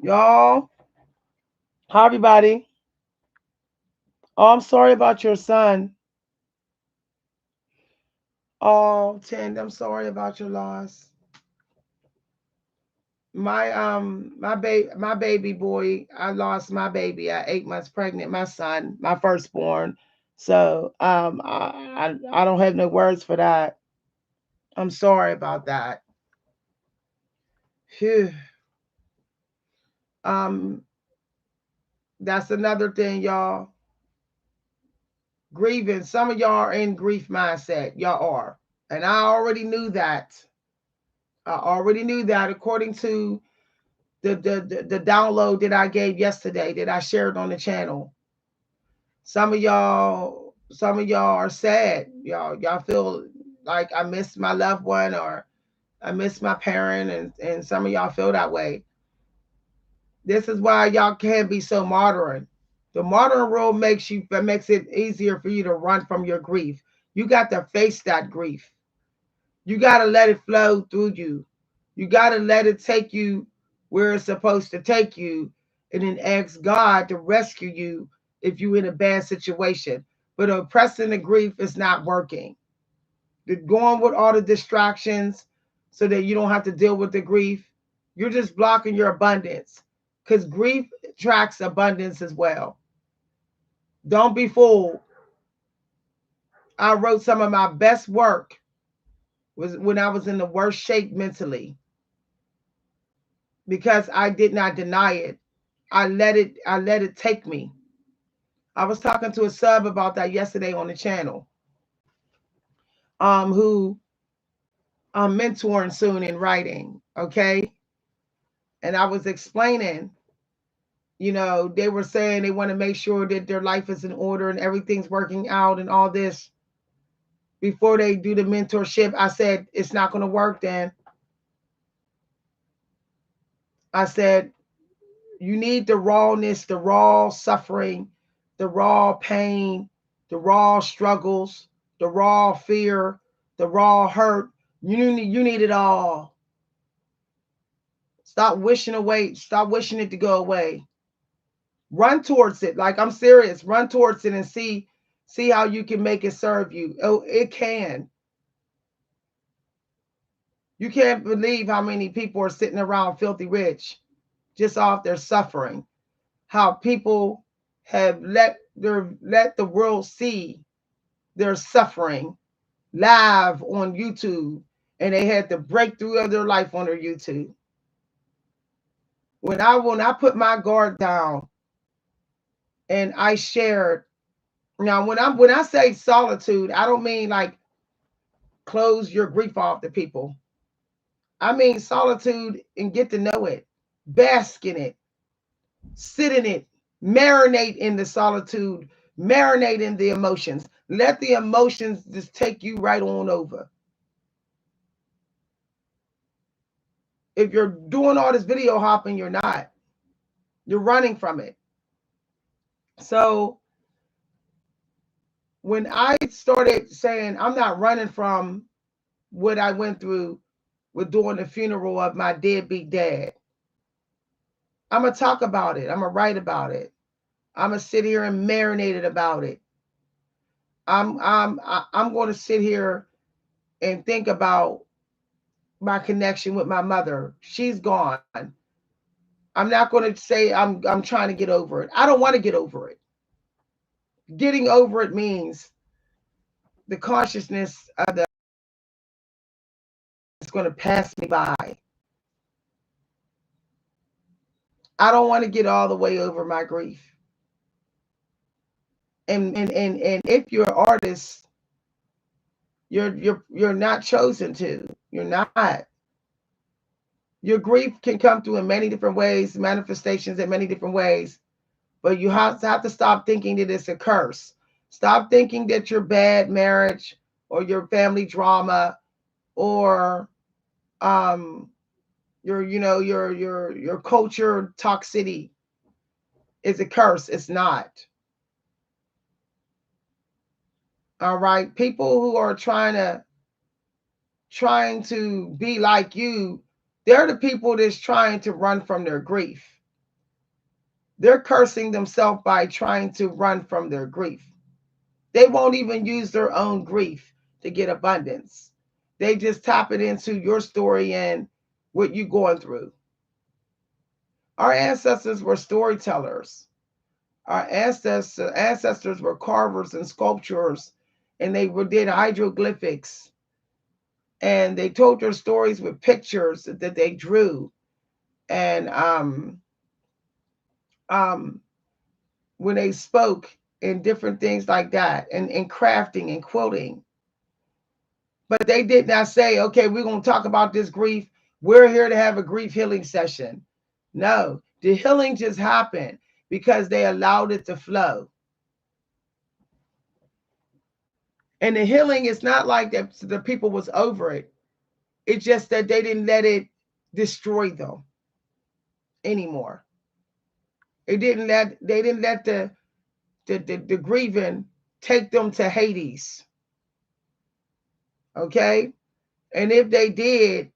Y'all, hi everybody. Oh, I'm sorry about your son. Oh, Tend, I'm sorry about your loss. My baby boy, I lost my baby at 8 months pregnant, my son, my firstborn. So I don't have no words for that. I'm sorry about that. Phew. Um, that's another thing, y'all. Grieving. Some of y'all are in grief mindset. Y'all are. And I already knew that. I already knew that according to the download that I gave yesterday that I shared on the channel. Some of y'all are sad. Y'all feel like I missed my loved one or I missed my parent, and some of y'all feel that way. This is why y'all can't be so modern. The modern world makes it easier for you to run from your grief. You got to face that grief. You got to let it flow through you. You got to let it take you where it's supposed to take you, and then ask God to rescue you if you're in a bad situation. But oppressing the grief is not working. Going with all the distractions so that you don't have to deal with the grief, you're just blocking your abundance, because grief attracts abundance as well. Don't be fooled. I wrote some of my best work was when I was in the worst shape mentally, because I did not deny it. I let it take me. I was talking to a sub about that yesterday on the channel, who I'm mentoring soon in writing, okay? And I was explaining, they were saying they want to make sure that their life is in order and everything's working out and all this before they do the mentorship. I said, it's not going to work then. I said, you need the rawness, the raw suffering, the raw pain, the raw struggles, the raw fear, the raw hurt. You need it all. Stop wishing away. Stop wishing it to go away. Run towards it. Like, I'm serious. Run towards it and see how you can make it serve you. Oh, it can. You can't believe how many people are sitting around filthy rich just off their suffering. How people have let the world see their suffering live on YouTube, and they had the breakthrough of their life on their YouTube. When I put my guard down and I shared. Now, when I say solitude, I don't mean like close your grief off to people. I mean solitude and get to know it, bask in it, sit in it, marinate in the solitude, marinate in the emotions. Let the emotions just take you right on over. If you're doing all this video hopping, you're not. You're running from it. So when I started saying I'm not running from what I went through with doing the funeral of my deadbeat dad, I'm gonna talk about it. I'm gonna write about it. I'm gonna sit here and marinate it about it. I'm going to sit here and think about my connection with my mother. She's gone. I'm not going to say I'm trying to get over it. I don't want to get over it. Getting over it means the consciousness of the is going to pass me by. I don't want to get all the way over my grief. And if you're an artist, you're not chosen to. You're not. Your grief can come through in many different ways, manifestations in many different ways. But you have to stop thinking that it's a curse. Stop thinking that your bad marriage or your family drama or um your culture toxicity is a curse. It's not. All right. People who are trying to be like you, they're the people that's trying to run from their grief. They're cursing themselves by trying to run from their grief. They won't even use their own grief to get abundance. They just tap it into your story and what you're going through. Our ancestors were storytellers. Our ancestors were carvers and sculptors, and did hieroglyphics, and they told their stories with pictures that they drew, and um, when they spoke and different things like that, and crafting and quilting. But they did not say, okay, we're going to talk about this grief. We're here to have a grief healing session. No, the healing just happened because they allowed it to flow. And the healing is not like that the people was over it. It's just that they didn't let it destroy them anymore. They didn't let the grieving take them to Hades. Okay? And if they did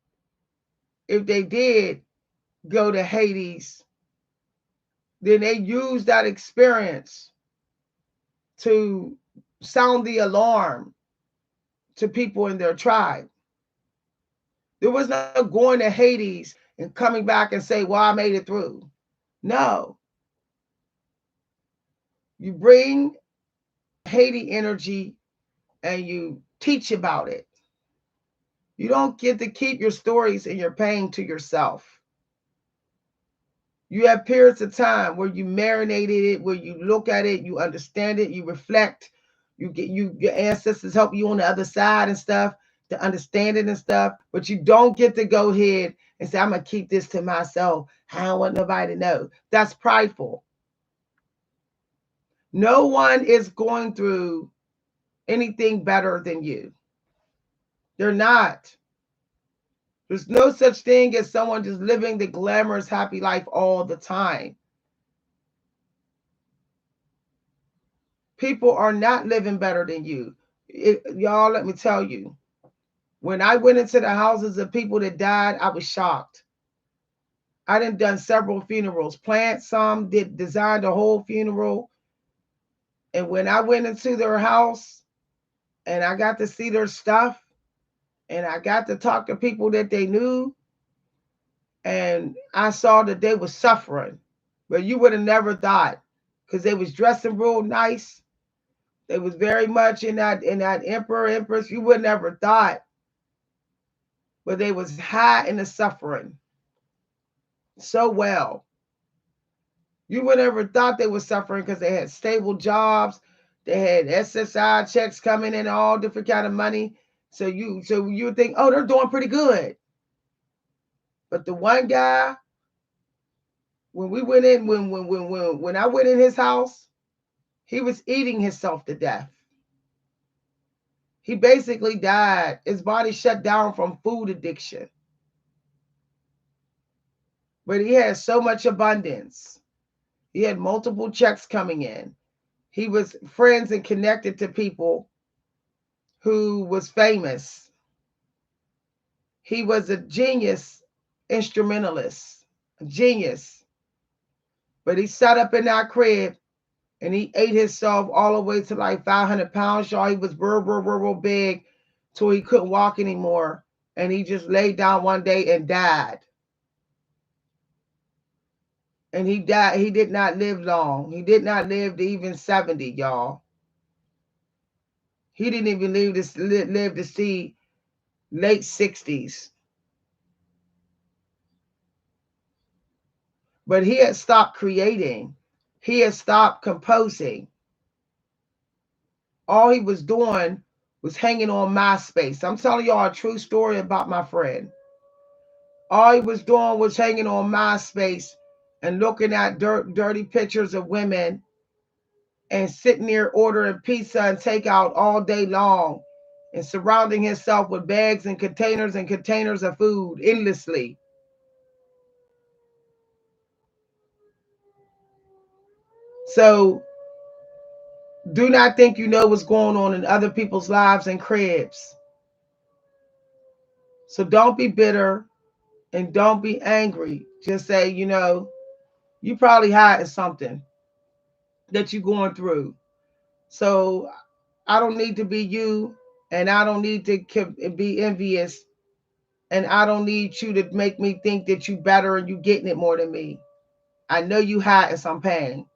go to Hades, then they used that experience to sound the alarm to people in their tribe. There was no going to Hades and coming back and say, well, I made it through. No. You bring Haiti energy and you teach about it. You don't get to keep your stories and your pain to yourself. You have periods of time where you marinated it, where you look at it, you understand it, you reflect, your ancestors help you on the other side and stuff to understand it and stuff. But you don't get to go ahead and say, I'm gonna keep this to myself. I don't want nobody to know. That's prideful. No one is going through anything better than you. They're not. There's no such thing as someone just living the glamorous, happy life all the time. People are not living better than you. Y'all, let me tell you, when I went into the houses of people that died, I was shocked. I done several funerals, planned some, designed a whole funeral. And when I went into their house and I got to see their stuff and I got to talk to people that they knew, and I saw that they were suffering. But you would have never thought, because they was dressing real nice. They was very much in that emperor empress. You would never thought, but they was high in the suffering so well. You would never thought they were suffering because they had stable jobs. They had SSI checks coming in, all different kind of money. So you would think, oh, they're doing pretty good. But the one guy, when we went in, when I went in his house, he was eating himself to death. He basically died. His body shut down from food addiction. But he had so much abundance. He had multiple checks coming in. He was friends and connected to people who was famous. He was a genius instrumentalist, a genius. But he sat up in that crib and he ate himself all the way to like 500 pounds, y'all. He was real big till he couldn't walk anymore. And he just laid down one day and died. And he died. He did not live long. He did not live to even 70, y'all. He didn't even live to see late 60s. But he had stopped creating. He had stopped composing. All he was doing was hanging on MySpace. I'm telling y'all a true story about my friend. All he was doing was hanging on MySpace and looking at dirty pictures of women and sitting there ordering pizza and takeout all day long and surrounding himself with bags and containers of food endlessly. So do not think you know what's going on in other people's lives and cribs. So don't be bitter and don't be angry. Just say, you probably hiding something that you're going through. So I don't need to be you, and I don't need to be envious, and I don't need you to make me think that you better and you getting it more than me. I know you hiding some pain.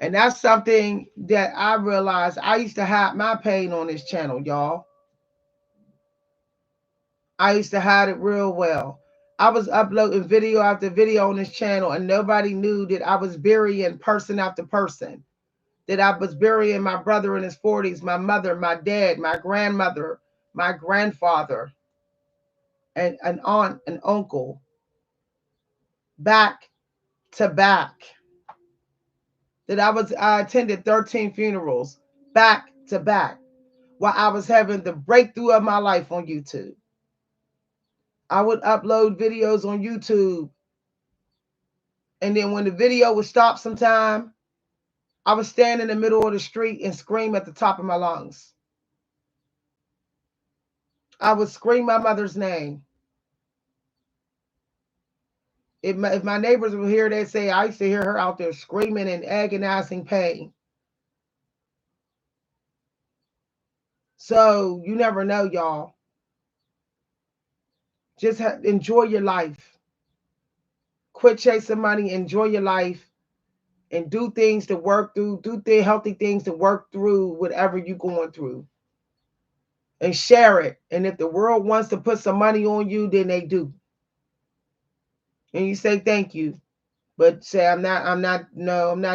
And that's something that I realized I used to hide my pain on this channel, y'all. I used to hide it real well. I was uploading video after video on this channel, and nobody knew that I was burying person after person. That I was burying my brother in his 40s, my mother, my dad, my grandmother, my grandfather, and an aunt, an uncle, back to back. That I attended 13 funerals back to back while I was having the breakthrough of my life on YouTube. I would upload videos on YouTube, and then when the video would stop sometime, I would stand in the middle of the street and scream at the top of my lungs. I would scream my mother's name. If my neighbors were here, they'd say I used to hear her out there screaming in agonizing pain. So you never know, y'all. Just enjoy your life. Quit chasing money. Enjoy your life, and do things to work through. Do the healthy things to work through whatever you're going through, and share it. And if the world wants to put some money on you, then they do. And you say thank you, but say I'm not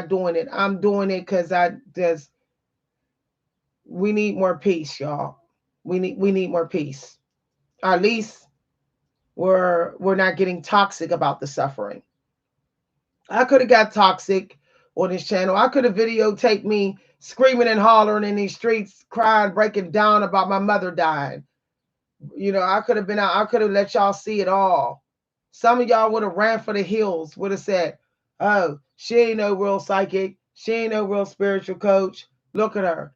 doing it. I'm doing it because we need more peace, y'all. We need more peace. At least we're not getting toxic about the suffering. I could have got toxic on this channel. I could have videotaped me screaming and hollering in these streets, crying, breaking down about my mother dying. I could have been out. I could have let y'all see it all. Some of y'all would have ran for the hills, would have said, "Oh, she ain't no real psychic. She ain't no real spiritual coach. Look at her.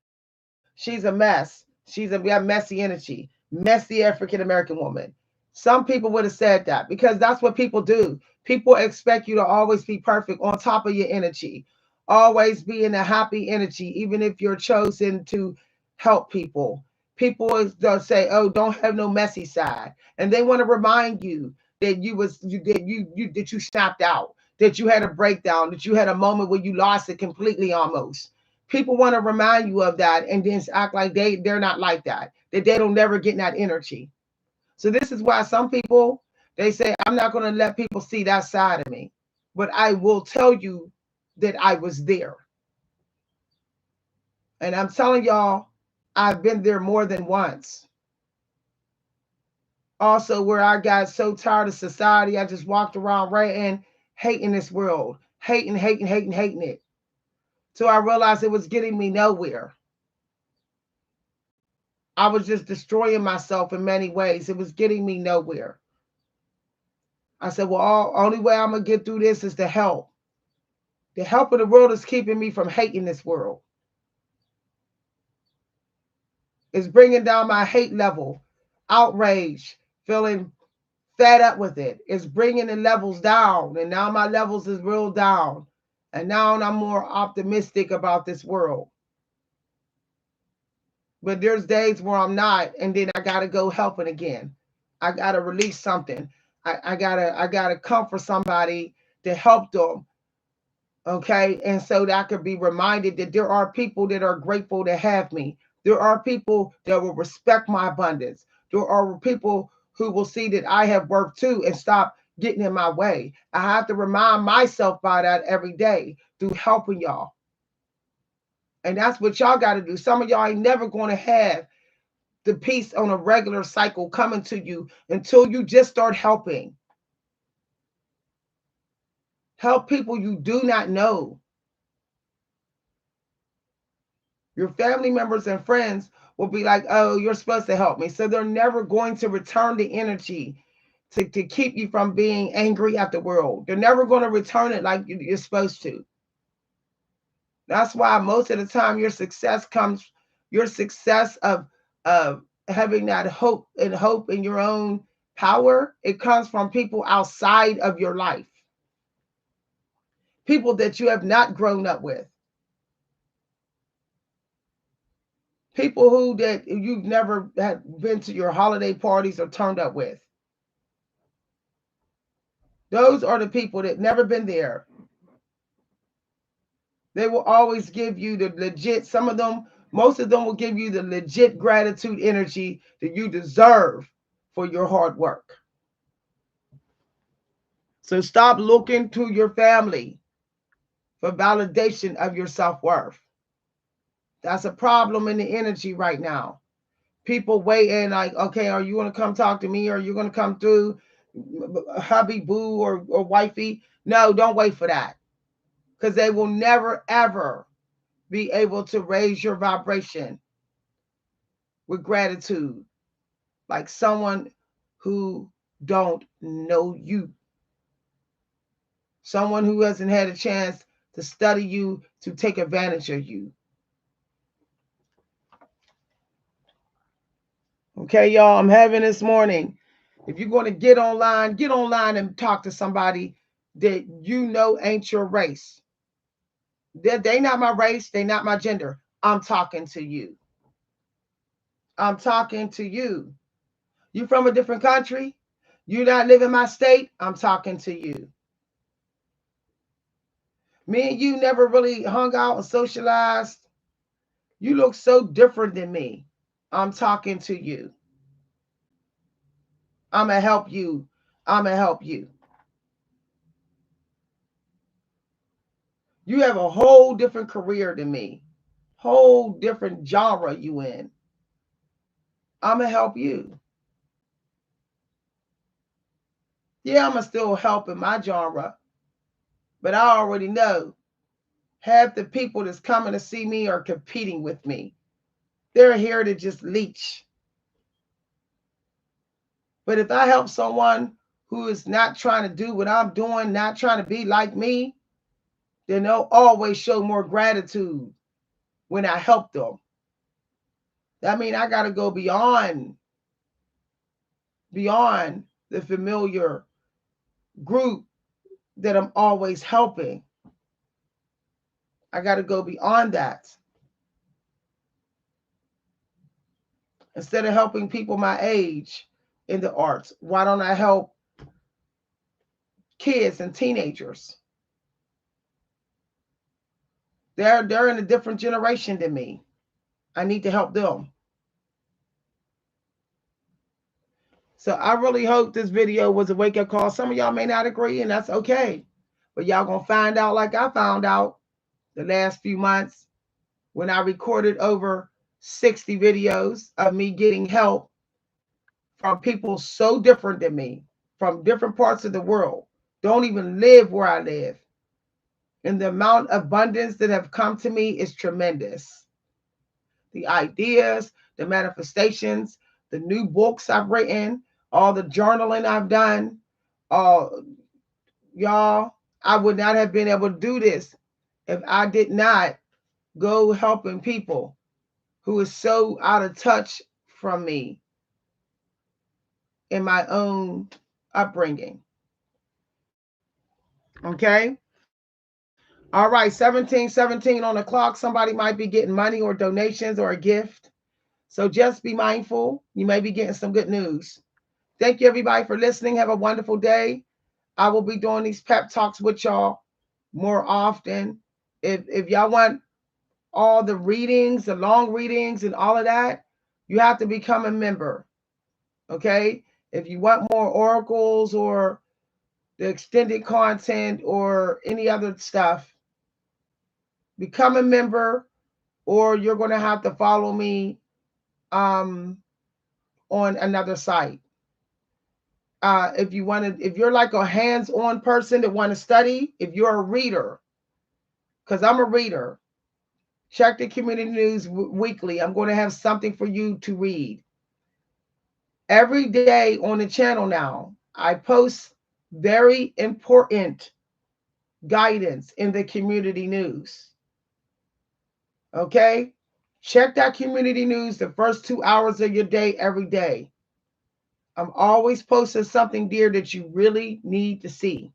She's a mess. We have messy energy, messy African American woman." Some people would have said that because that's what people do. People expect you to always be perfect on top of your energy, always be in a happy energy, even if you're chosen to help people. People they'll say, "Oh, don't have no messy side," and they want to remind you that you snapped out, that you had a breakdown, that you had a moment where you lost it completely almost. People want to remind you of that and then act like they're not like that they don't never get in that energy. So this is why some people, they say, I'm not going to let people see that side of me, but I will tell you that I was there. And I'm telling y'all, I've been there more than once. Also, where I got so tired of society, I just walked around ranting, hating this world, hating it. So I realized it was getting me nowhere. I was just destroying myself in many ways. It was getting me nowhere. I said, well, only way I'm going to get through this is to help. The help of the world is keeping me from hating this world. It's bringing down my hate level, outrage, feeling fed up with it. It's bringing the levels down. And now my levels is real down. And now I'm more optimistic about this world. But there's days where I'm not, and then I gotta go helping again. I gotta release something. I gotta comfort somebody to help them. Okay. And so that I could be reminded that there are people that are grateful to have me. There are people that will respect my abundance. There are people who will see that I have work too and stop getting in my way. I have to remind myself by that every day through helping y'all. And that's what y'all got to do. Some of y'all ain't never going to have the peace on a regular cycle coming to you until you just start helping. Help people you do not know. Your family members and friends will be like, oh, you're supposed to help me. So they're never going to return the energy to keep you from being angry at the world. They're never going to return it like you're supposed to. That's why most of the time your success of having that hope in your own power, it comes from people outside of your life. People that you have not grown up with. People who that you've never had been to your holiday parties or turned up with. Those are the people that never been there. They will always give you the legit, some of them, most of them will give you the legit gratitude energy that you deserve for your hard work. So stop looking to your family for validation of your self-worth. That's a problem in the energy right now. People waiting like, okay, are you going to come talk to me? Or are you going to come through hubby, boo, or wifey? No, don't wait for that. Because they will never, ever be able to raise your vibration with gratitude like someone who don't know you. Someone who hasn't had a chance to study you, to take advantage of you. Okay, y'all, I'm having this morning. If you're going to get online and talk to somebody that you know ain't your race. They not my race, they not my gender. I'm talking to you. I'm talking to you. You from a different country? You not live in my state? I'm talking to you. Me and you never really hung out and socialized. You look so different than me. I'm talking to you. I'm going to help you. I'm going to help you. You have a whole different career than me. Whole different genre you in. I'm going to help you. Yeah, I'm going to still help in my genre. But I already know half the people that's coming to see me are competing with me. They're here to just leech. But if I help someone who is not trying to do what I'm doing, not trying to be like me, then they'll always show more gratitude when I help them. That means I got to go beyond the familiar group that I'm always helping. I got to go beyond that. Instead of helping people my age in the arts, why don't I help kids and teenagers? They're in a different generation than me. I need to help them. So I really hope this video was a wake-up call. Some of y'all may not agree, and that's okay. But y'all gonna find out like I found out the last few months when I recorded over 60 videos of me getting help from people so different than me, from different parts of the world, don't even live where I live. And the amount of abundance that have come to me is tremendous. The ideas, the manifestations, the new books I've written, all the journaling I've done, y'all, I would not have been able to do this if I did not go helping people who is so out of touch from me in my own upbringing. Okay? All right, 17:17 on the clock. Somebody might be getting money or donations or a gift. So just be mindful. You may be getting some good news. Thank you, everybody, for listening. Have a wonderful day. I will be doing these pep talks with y'all more often. If y'all want all the readings, the long readings, and all of that, you have to become a member. Okay? If you want more oracles or the extended content or any other stuff, become a member or you're going to have to follow me um, on another site. If you want to, if you're like a hands-on person that want to study, if you're a reader, because I'm a reader, check the community news weekly. I'm going to have something for you to read every day on the channel. Now I post very important guidance in the community news. Okay, check that community news the first 2 hours of your day every day. I'm always posting something dear that you really need to see.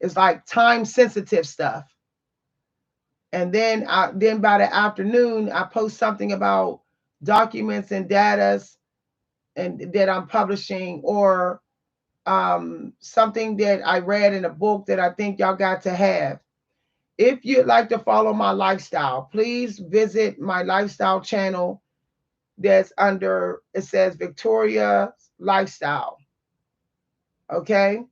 It's like time sensitive stuff. And then by the afternoon, I post something about documents and data and that I'm publishing, or something that I read in a book that I think y'all got to have. If you'd like to follow my lifestyle, please visit my lifestyle channel that's under, it says Victoria's Lifestyle. Okay.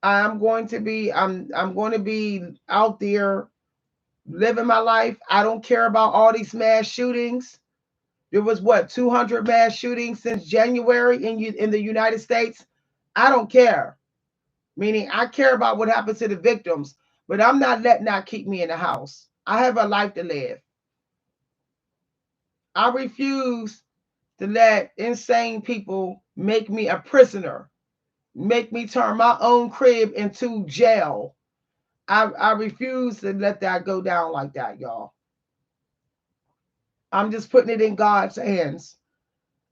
I'm going to be out there living my life. I don't care about all these mass shootings. There was what, 200 mass shootings since January in the United States. I don't care. Meaning I care about what happened to the victims, but I'm not letting that keep me in the house. I have a life to live. I refuse to let insane people make me a prisoner, make me turn my own crib into jail. I refuse to let that go down like that, y'all. I'm just putting it in God's hands.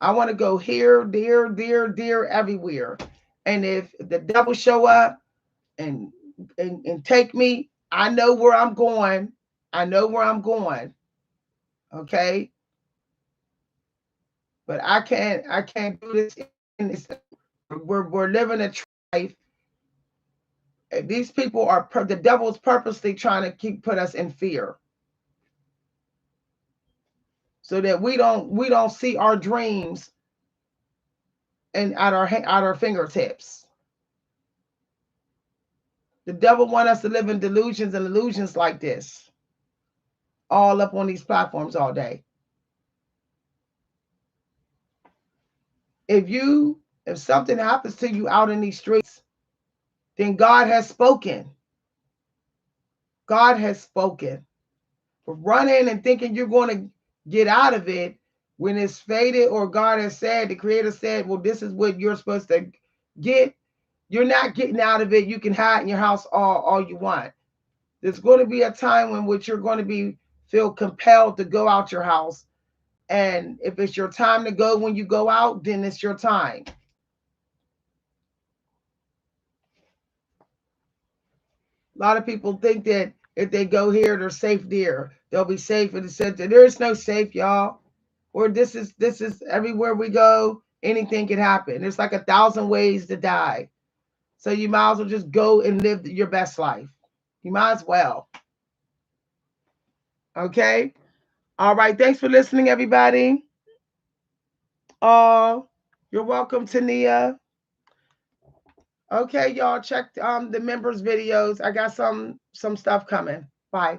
I want to go here, there, everywhere. And if the devil show up and, and take me, I know where I'm going. I know where I'm going. Okay. But I can't do this in this. We're living a life. These people are the devil's purposely trying to put us in fear, so that we don't see our dreams and at our fingertips. The devil want us to live in delusions and illusions like this, all up on these platforms all day. If something happens to you out in these streets, then God has spoken. God has spoken. But running and thinking you're going to get out of it when it's faded, or God has said, the Creator said, well, this is what you're supposed to get. You're not getting out of it. You can hide in your house all you want. There's going to be a time in which you're going to feel compelled to go out your house. And if it's your time to go when you go out, then it's your time. A lot of people think that if they go here, they're safe there. They'll be safe in the center. There is no safe, y'all. Or this is everywhere we go, anything can happen. There's like 1,000 ways to die. So you might as well just go and live your best life. You might as well. Okay. All right. Thanks for listening, everybody. Oh, you're welcome, Tania. Okay, y'all check the members videos. I got some stuff coming. Bye.